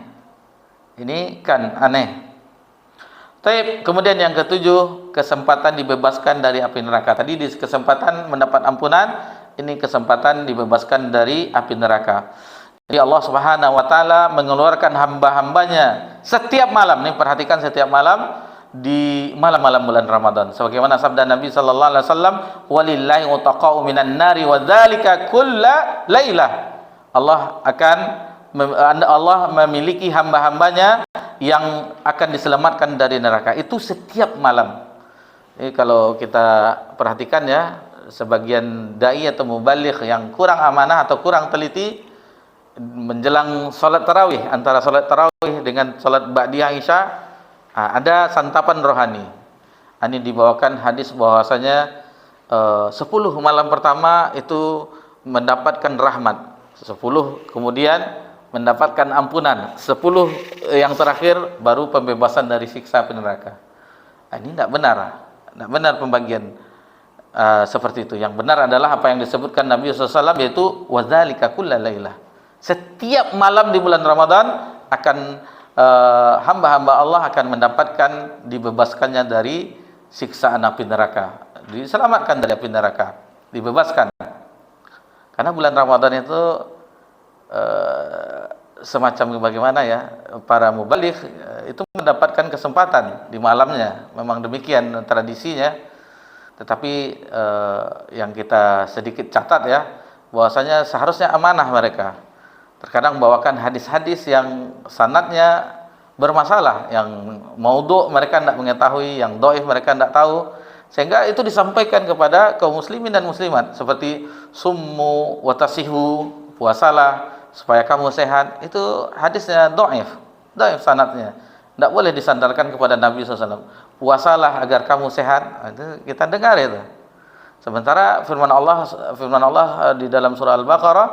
Ini kan aneh. Taib. Kemudian yang ketujuh, kesempatan dibebaskan dari api neraka. Tadi di kesempatan mendapat ampunan, ini kesempatan dibebaskan dari api neraka. Jadi Allah Subhanahu wa taala mengeluarkan hamba-hambanya setiap malam. Nih perhatikan, setiap malam di malam-malam bulan Ramadan. Sebagaimana sabda Nabi sallallahu alaihi wasallam, "Walillahi utaqa'u minan nari wa dzalika kulla lailah." Allah memiliki hamba-hambanya yang akan diselamatkan dari neraka. Itu setiap malam. Ini kalau kita perhatikan ya, sebagian dai atau mubaligh yang kurang amanah atau kurang teliti menjelang salat tarawih, antara salat tarawih dengan salat ba'diyah Isya, ada santapan rohani. Ini dibawakan hadis bahwasanya 10 malam pertama itu mendapatkan rahmat, 10 kemudian mendapatkan ampunan, 10 yang terakhir baru pembebasan dari siksa api neraka. Ini tidak benar pembagian seperti itu. Yang benar adalah apa yang disebutkan Nabi SAW, yaitu wadzalika kulla lailah. Setiap malam di bulan Ramadan akan hamba-hamba Allah akan mendapatkan dibebaskannya dari siksaan api neraka, diselamatkan dari api neraka, dibebaskan. Karena bulan Ramadan itu semacam bagaimana ya, para mubaligh itu mendapatkan kesempatan di malamnya, memang demikian tradisinya. Tetapi yang kita sedikit catat ya, bahwasanya seharusnya amanah mereka. Terkadang bawakan hadis-hadis yang sanadnya bermasalah, yang maudhu' mereka tidak mengetahui, yang dhaif mereka tidak tahu, sehingga itu disampaikan kepada kaum muslimin dan muslimat, seperti summu watasihu, puasalah supaya kamu sehat. Itu hadisnya dhaif sanadnya, tidak boleh disandarkan kepada Nabi SAW. Puasalah agar kamu sehat, itu kita dengar itu. Sementara firman Allah di dalam surah Al-Baqarah,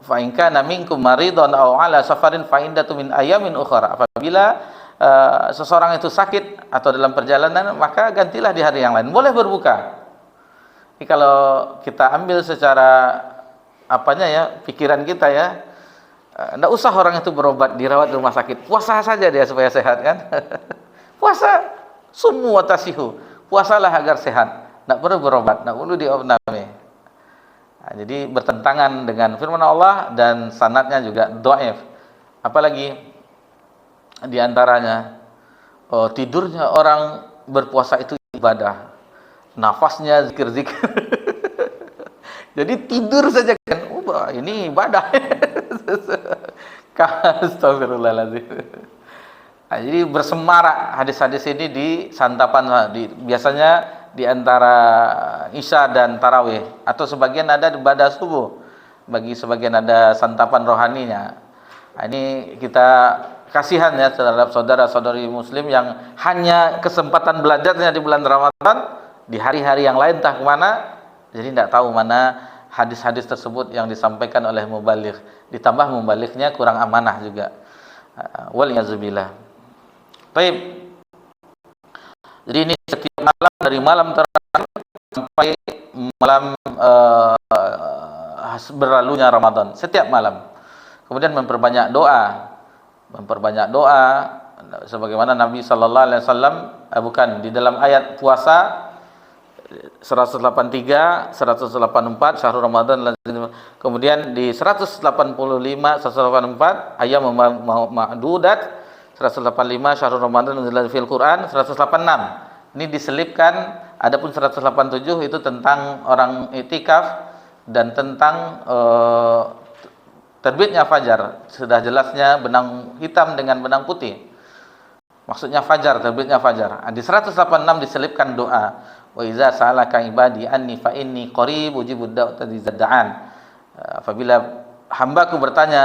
fa in kana minkum maridun aw ala safarin fa iddatu min ayamin ukhra. Apabila seseorang itu sakit atau dalam perjalanan, maka gantilah di hari yang lain. Boleh berbuka. Ini kalau kita ambil secara pikiran kita ya, tidak usah orang itu berobat, dirawat di rumah sakit, puasa saja dia supaya sehat kan. Puasa, summu wa tasihu, puasalah agar sehat, tidak perlu berobat, tidak perlu diobnami. Jadi bertentangan dengan firman Allah dan sanadnya juga dhaif. Apalagi di antaranya tidurnya orang berpuasa itu ibadah, nafasnya zikir-zikir. Jadi tidur saja kan, ini ibadah. Astagfirullahaladzim. Jadi bersemarak hadis-hadis ini di santapan, biasanya di antara Isya dan Tarawih, atau sebagian ada pada subuh, bagi sebagian ada santapan rohaninya. Ini kita kasihan ya terhadap saudara-saudari muslim yang hanya kesempatan belajarnya di bulan Ramadan, di hari-hari yang lain entah kemana, jadi tidak tahu mana hadis-hadis tersebut yang disampaikan oleh mubaligh. Ditambah mubalighnya kurang amanah juga. Waliyazubillah. Baik. Jadi ini setiap malam, dari malam terakhir sampai malam berlalunya Ramadan, setiap malam. Kemudian memperbanyak doa, sebagaimana Nabi sallallahu alaihi wasallam di dalam ayat puasa 183, 184 syahrul Ramadan, kemudian di 185, 184 ayat ma'dudat, 185 syahrul Ramadan fil Quran, 186 ini diselipkan. Adapun 187 itu tentang orang iktikaf dan tentang terbitnya fajar. Sudah jelasnya benang hitam dengan benang putih, maksudnya fajar, terbitnya fajar. Di 186 diselipkan doa, wa iza sa'alaka ibadi anni fa inni qarib ujibud da'wata iza da'an. Apabila hambaku bertanya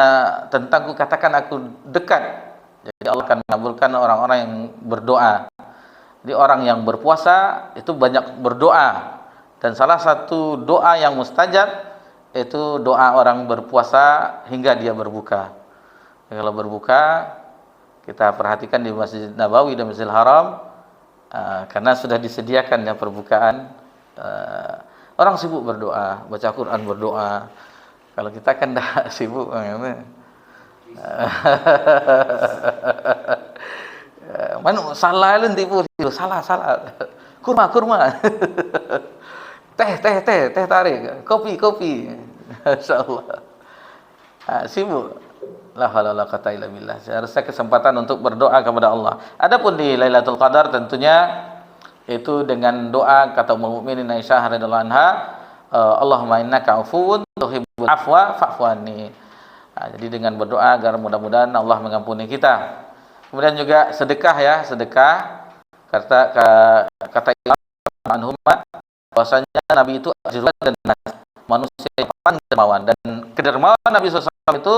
tentangku, katakan aku dekat. Jadi Allah akan mengabulkan orang-orang yang berdoa. Jadi orang yang berpuasa itu banyak berdoa, dan salah satu doa yang mustajab itu doa orang berpuasa hingga dia berbuka. Kalau berbuka, kita perhatikan di Masjid Nabawi dan Masjidil Haram, karena sudah disediakan ya perbukaan. Orang sibuk berdoa, baca Quran, berdoa. Kalau kita kan dah sibuk. Mana salah lu tipu, salah. Kurma. Teh tarik, kopi. Masyaallah. Sibuk. La haula wala quwata illa billah. Seharusnya kesempatan untuk berdoa kepada Allah. Adapun di Lailatul Qadar tentunya itu dengan doa kata Ummul Mukminin Aisyah radhiyallahu anha, Allahumma innaka afuwun tuhibbul afwa fa'fu anni. Jadi dengan berdoa agar mudah-mudahan Allah mengampuni kita. Kemudian juga sedekah. Kata Imam Anhumah bahwasanya Nabi itu ajrun dan manusia yang paling dermawan, dan kedermawan Nabi SAW itu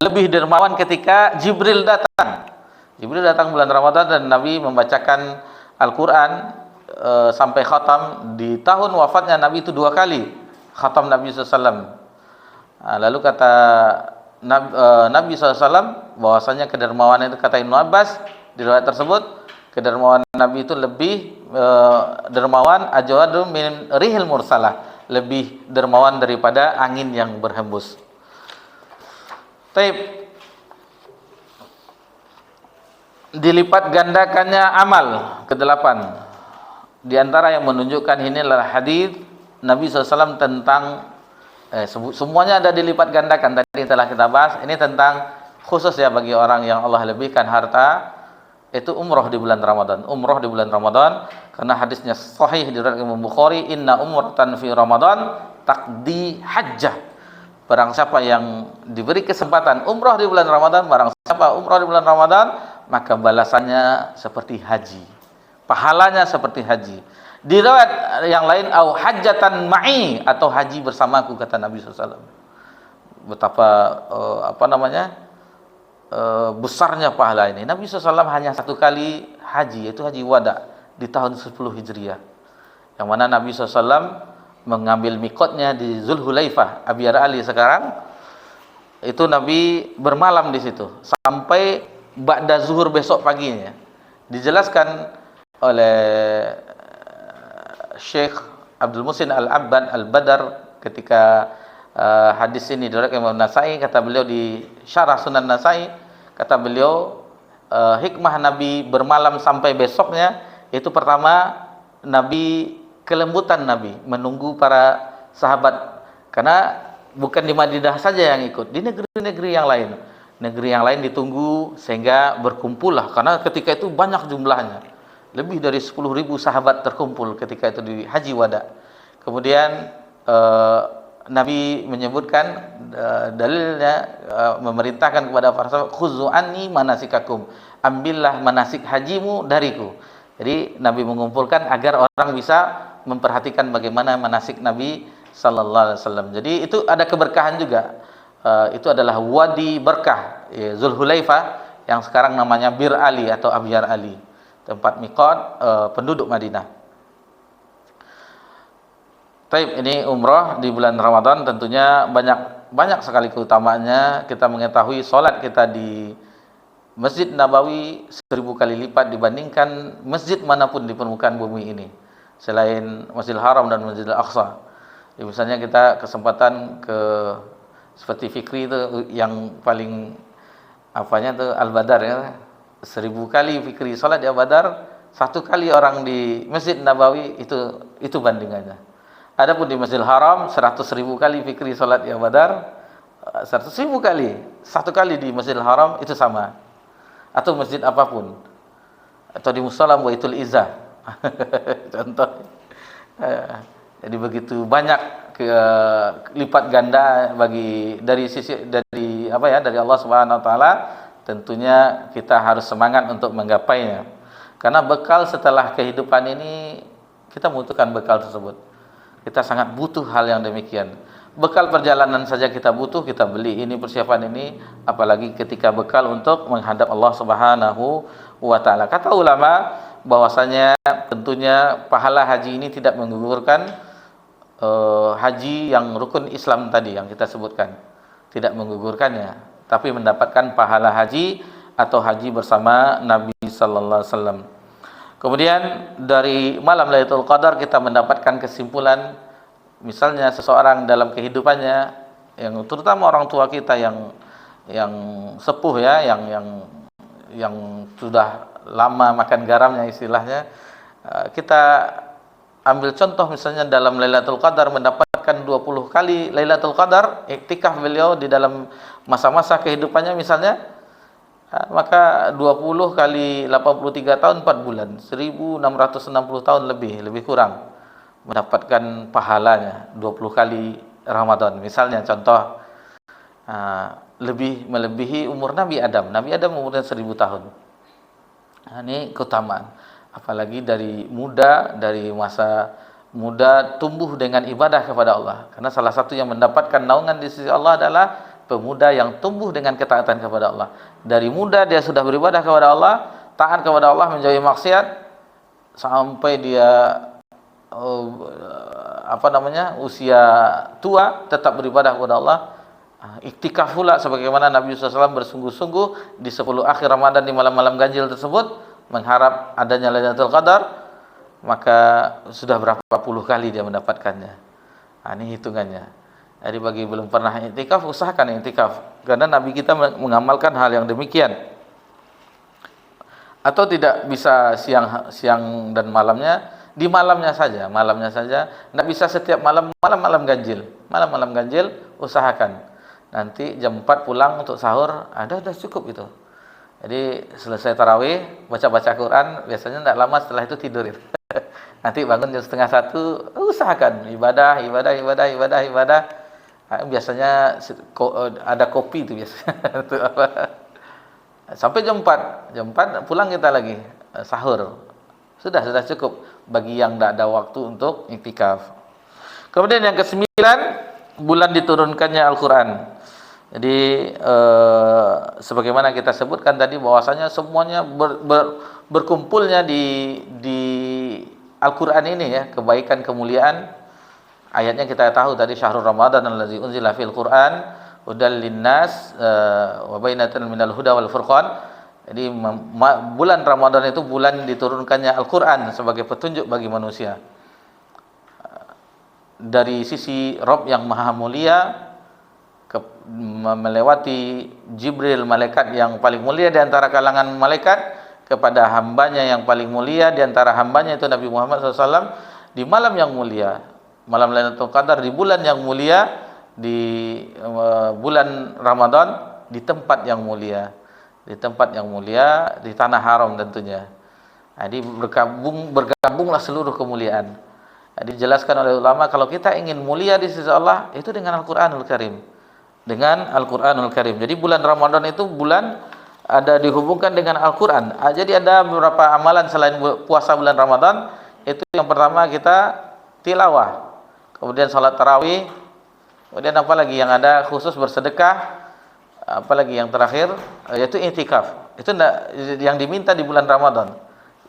lebih dermawan ketika Jibril datang. Jibril datang bulan Ramadan dan Nabi membacakan Al-Quran sampai khatam. Di tahun wafatnya Nabi itu 2 kali khatam Nabi SAW. Lalu kata Nabi SAW bahwasanya kedermawan itu, kata Ibnu Abbas di riwayat tersebut, kedermawan Nabi itu lebih dermawan ajwadu min rihil mursalah, lebih dermawan daripada angin yang berhembus. Taib. Dilipat gandakannya amal ke-8. Di antara yang menunjukkan ini adalah hadis Nabi SAW tentang semuanya ada dilipat gandakan. Tadi telah kita bahas. Ini tentang khusus ya bagi orang yang Allah lebihkan harta, itu umroh di bulan Ramadan. Umroh di bulan Ramadan karena hadisnya sahih diriwayatkan Imam Bukhari, inna umratan fi Ramadan taqdi hajjah. Barang siapa yang diberi kesempatan umroh di bulan Ramadan, maka balasannya seperti haji. Pahalanya seperti haji. Di riwayat yang lain, au hajjatan ma'i, atau haji bersamaku, kata Nabi SAW. Betapa besarnya pahala ini. Nabi SAW hanya 1 kali haji, yaitu haji wada di tahun 10 Hijriah, yang mana Nabi SAW mengambil mikotnya di Zulhulaifah, Abyar Ali sekarang. Itu Nabi bermalam di situ sampai ba'da zuhur besok paginya. Dijelaskan oleh Syekh Abdul Muhsin Al-Abbad Al-Badar ketika hadis ini diriwayatkan Imam Nasai. Kata beliau di Syarah Sunan Nasai, kata beliau hikmah Nabi bermalam sampai besoknya itu, pertama, Nabi kelembutan Nabi menunggu para sahabat, karena bukan di Madinah saja yang ikut, di negeri-negeri yang lain. Negeri yang lain ditunggu sehingga berkumpullah, karena ketika itu banyak jumlahnya, lebih dari 10.000 sahabat terkumpul ketika itu di Haji Wada. Kemudian Nabi menyebutkan dalilnya, memerintahkan kepada para sahabat, khuzu anni manasikakum, ambillah manasik hajimu dariku. Jadi Nabi mengumpulkan agar orang bisa memperhatikan bagaimana manasik Nabi sallallahu alaihi wasallam. Jadi itu ada keberkahan juga. Itu adalah wadi berkah, Zulhulaifah, yang sekarang namanya Bir Ali atau Abyar Ali, tempat miqat penduduk Madinah. Taib, ini umrah di bulan Ramadan tentunya banyak sekali keutamaannya. Kita mengetahui solat kita di Masjid Nabawi 1000 kali lipat dibandingkan masjid manapun di permukaan bumi ini selain Masjidil Haram dan Masjidil Aqsa. Jadi misalnya kita kesempatan ke seperti Fikri itu yang paling Al-Badar ya, 1000 kali Fikri salat di Al-Badar, 1 kali orang di Masjid Nabawi, itu bandingannya. Adapun di Masjidil Haram 100.000 kali Fikri salat di Al-Badar, 100.000 kali, 1 kali di Masjidil Haram itu sama. Atau masjid apapun, atau di Musalla Baitul Izzah contoh. Jadi begitu banyak lipat ganda dari Allah Subhanahu wa taala. Tentunya kita harus semangat untuk menggapainya, karena bekal setelah kehidupan ini kita membutuhkan bekal tersebut. Kita sangat butuh hal yang demikian. Bekal perjalanan saja kita butuh, kita beli ini, persiapan ini, apalagi ketika bekal untuk menghadap Allah Subhanahu wa taala. Kata ulama bahwasanya tentunya pahala haji ini tidak menggugurkan haji yang rukun Islam tadi yang kita sebutkan, tidak menggugurkannya, tapi mendapatkan pahala haji atau haji bersama Nabi sallallahu alaihi wasallam. Kemudian dari malam Lailatul Qadar kita mendapatkan kesimpulan, misalnya seseorang dalam kehidupannya, yang terutama orang tua kita yang sepuh ya, yang sudah lama makan garamnya istilahnya. Kita ambil contoh misalnya dalam Lailatul Qadar mendapatkan 20 kali Lailatul Qadar, iktikaf beliau di dalam masa-masa kehidupannya misalnya, maka 20 kali 83 tahun 4 bulan, 1660 tahun lebih kurang mendapatkan pahalanya 20 kali Ramadan. Misalnya contoh, lebih melebihi umur Nabi Adam. Nabi Adam umurnya 1000 tahun. Ini keutamaan. Apalagi dari masa muda tumbuh dengan ibadah kepada Allah. Karena salah satu yang mendapatkan naungan di sisi Allah adalah pemuda yang tumbuh dengan ketaatan kepada Allah. Dari muda dia sudah beribadah kepada Allah, taat kepada Allah, menjauhi maksiat, sampai dia usia tua tetap beribadah kepada Allah. Iktikaf pula sebagaimana Nabi SAW bersungguh-sungguh di 10 akhir Ramadan di malam-malam ganjil tersebut mengharap adanya Lailatul Qadar, maka sudah berapa puluh kali dia mendapatkannya. Ini hitungannya. Jadi bagi belum pernah iktikaf, usahakan iktikaf, karena Nabi kita mengamalkan hal yang demikian. Atau tidak bisa siang dan malamnya, di malamnya saja, tidak bisa setiap malam ganjil, usahakan. Nanti jam 4 pulang untuk sahur, sudah cukup itu. Jadi selesai tarawih, baca Quran, biasanya tidak lama setelah itu tidur itu. Nanti bangun jam 12:30, usahakan ibadah. Biasanya ada kopi itu biasanya. Sampai jam 4 pulang kita lagi sahur. Sudah cukup bagi yang tidak ada waktu untuk iktikaf. Kemudian yang ke-9, bulan diturunkannya Al-Quran. Jadi sebagaimana kita sebutkan tadi bahwasanya semuanya berkumpulnya di Al-Quran ini ya, kebaikan, kemuliaan. Ayatnya kita tahu tadi, syahrul Ramadan allazi unzila fil Quran hudal linnas wa bainatan minal huda wal furqan. Jadi bulan Ramadan itu bulan diturunkannya Al-Quran sebagai petunjuk bagi manusia. Dari sisi Rabb yang maha mulia, melewati Jibril, malaikat yang paling mulia di antara kalangan malaikat, kepada hambanya yang paling mulia di antara hambanya, itu Nabi Muhammad SAW, di malam yang mulia, malam Lailatul Qadar, di bulan yang mulia, di bulan Ramadan, di tempat yang mulia, di tanah haram tentunya. Jadi bergabunglah seluruh kemuliaan. Dijelaskan oleh ulama, kalau kita ingin mulia di sisi Allah, itu dengan Al-Quranul Karim. Jadi bulan Ramadan itu bulan ada dihubungkan dengan Al-Quran. Jadi ada beberapa amalan selain puasa bulan Ramadan. Itu yang pertama, kita tilawah, kemudian salat tarawih, kemudian apa lagi yang ada, khusus bersedekah, apalagi yang terakhir yaitu i'tikaf. Itu yang diminta di bulan Ramadan,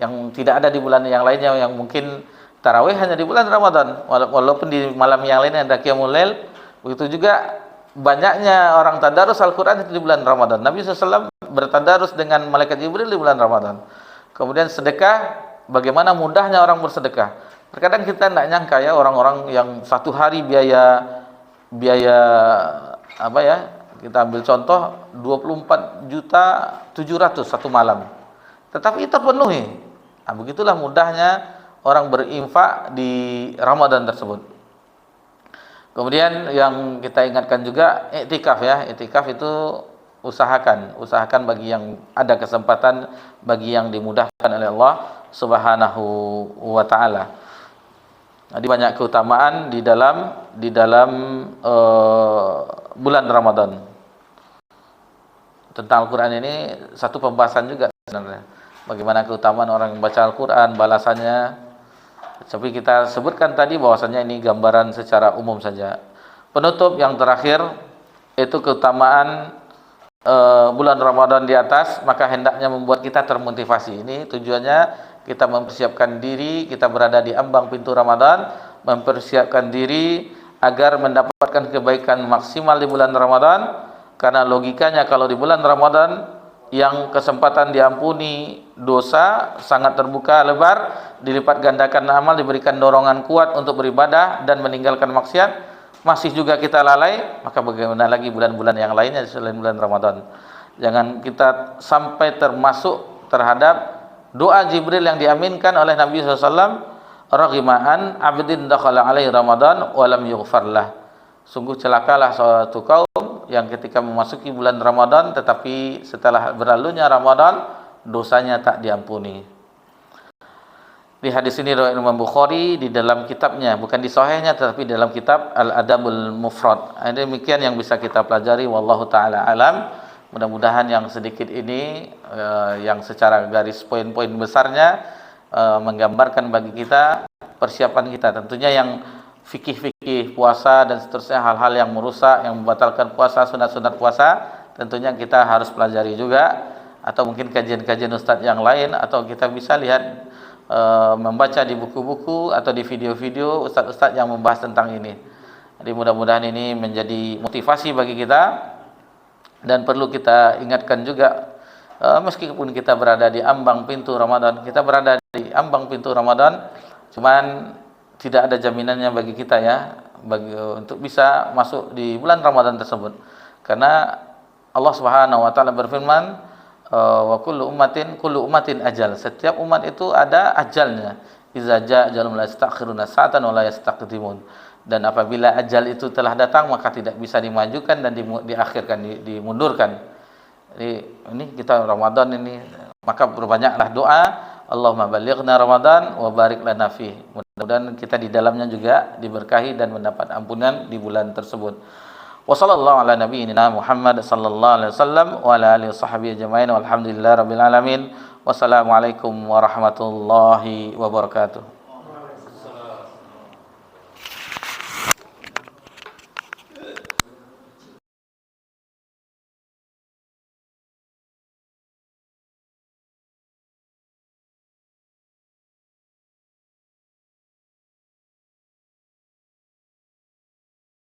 yang tidak ada di bulan yang lainnya. Yang mungkin tarawih hanya di bulan Ramadan, walaupun di malam yang lainnya ada qiyamul lail. Begitu juga banyaknya orang tadarus Al-Quran itu di bulan Ramadan. Nabi SAW bertadarus dengan malaikat Jibril di bulan Ramadan. Kemudian sedekah, bagaimana mudahnya orang bersedekah. Terkadang kita tidak nyangka ya, orang-orang yang satu hari biaya kita ambil contoh 24.700.000 satu malam, tetapi terpenuhi. Begitulah mudahnya orang berinfak di Ramadan tersebut. Kemudian yang kita ingatkan juga iktikaf ya. Iktikaf itu usahakan bagi yang ada kesempatan, bagi yang dimudahkan oleh Allah Subhanahu wa taala. Jadi banyak keutamaan di dalam bulan Ramadan. Tentang Al-Qur'an ini satu pembahasan juga sebenarnya. Bagaimana keutamaan orang yang baca Al-Qur'an, balasannya. Tapi kita sebutkan tadi bahwasanya ini gambaran secara umum saja. Penutup yang terakhir itu keutamaan bulan Ramadan di atas, maka hendaknya membuat kita termotivasi. Ini tujuannya kita mempersiapkan diri, kita berada di ambang pintu Ramadan, mempersiapkan diri agar mendapatkan kebaikan maksimal di bulan Ramadan. Karena logikanya kalau di bulan Ramadan yang kesempatan diampuni dosa sangat terbuka lebar, dilipat gandakan amal, diberikan dorongan kuat untuk beribadah dan meninggalkan maksiat, masih juga kita lalai, maka bagaimana lagi bulan-bulan yang lainnya selain bulan Ramadan. Jangan kita sampai termasuk terhadap doa Jibril yang diaminkan oleh Nabi SAW, raghima'an abdin dakhala alaihi Ramadan wa lam yughfarlah. Sungguh celakalah suatu kaum yang ketika memasuki bulan Ramadan tetapi setelah berlalunya Ramadan dosanya tak diampuni. Di hadis ini riwayat Imam Bukhari di dalam kitabnya, bukan di sahihnya tetapi dalam kitab Al-Adabul Mufrad. Ini demikian yang bisa kita pelajari, wallahu taala alam. Mudah-mudahan yang sedikit ini yang secara garis poin-poin besarnya menggambarkan bagi kita persiapan kita. Tentunya yang fikih-fikih puasa dan seterusnya, hal-hal yang merusak, yang membatalkan puasa, sunat-sunat puasa, tentunya kita harus pelajari juga, atau mungkin kajian-kajian ustadz yang lain, atau kita bisa lihat membaca di buku-buku atau di video-video ustadz-ustadz yang membahas tentang ini. Jadi mudah-mudahan ini menjadi motivasi bagi kita. Dan perlu kita ingatkan juga, meskipun kita berada di ambang pintu Ramadan, kita berada di ambang pintu Ramadan, cuman tidak ada jaminannya bagi kita ya, untuk bisa masuk di bulan Ramadan tersebut. Karena Allah Subhanahu wa taala berfirman, wa kullu ummatin ajal. Setiap umat itu ada ajalnya. Iza jaa ajalun la yastakhiruna sa'atan wa la yastaqdimun. Dan apabila ajal itu telah datang maka tidak bisa dimajukan dan diakhirkan, dimundurkan. Jadi ini kita Ramadan ini, maka berbanyaklah doa, Allahumma balighna Ramadan wa barik lana fi. Mudah-mudahan kita di dalamnya juga diberkahi dan mendapat ampunan di bulan tersebut. Wa sallallahu ala nabiyyina Muhammad sallallahu alaihi wasallam wa ala alihi washabbihi ajmain walhamdulillahirabbil alamin. Wassalamualaikum warahmatullahi wabarakatuh.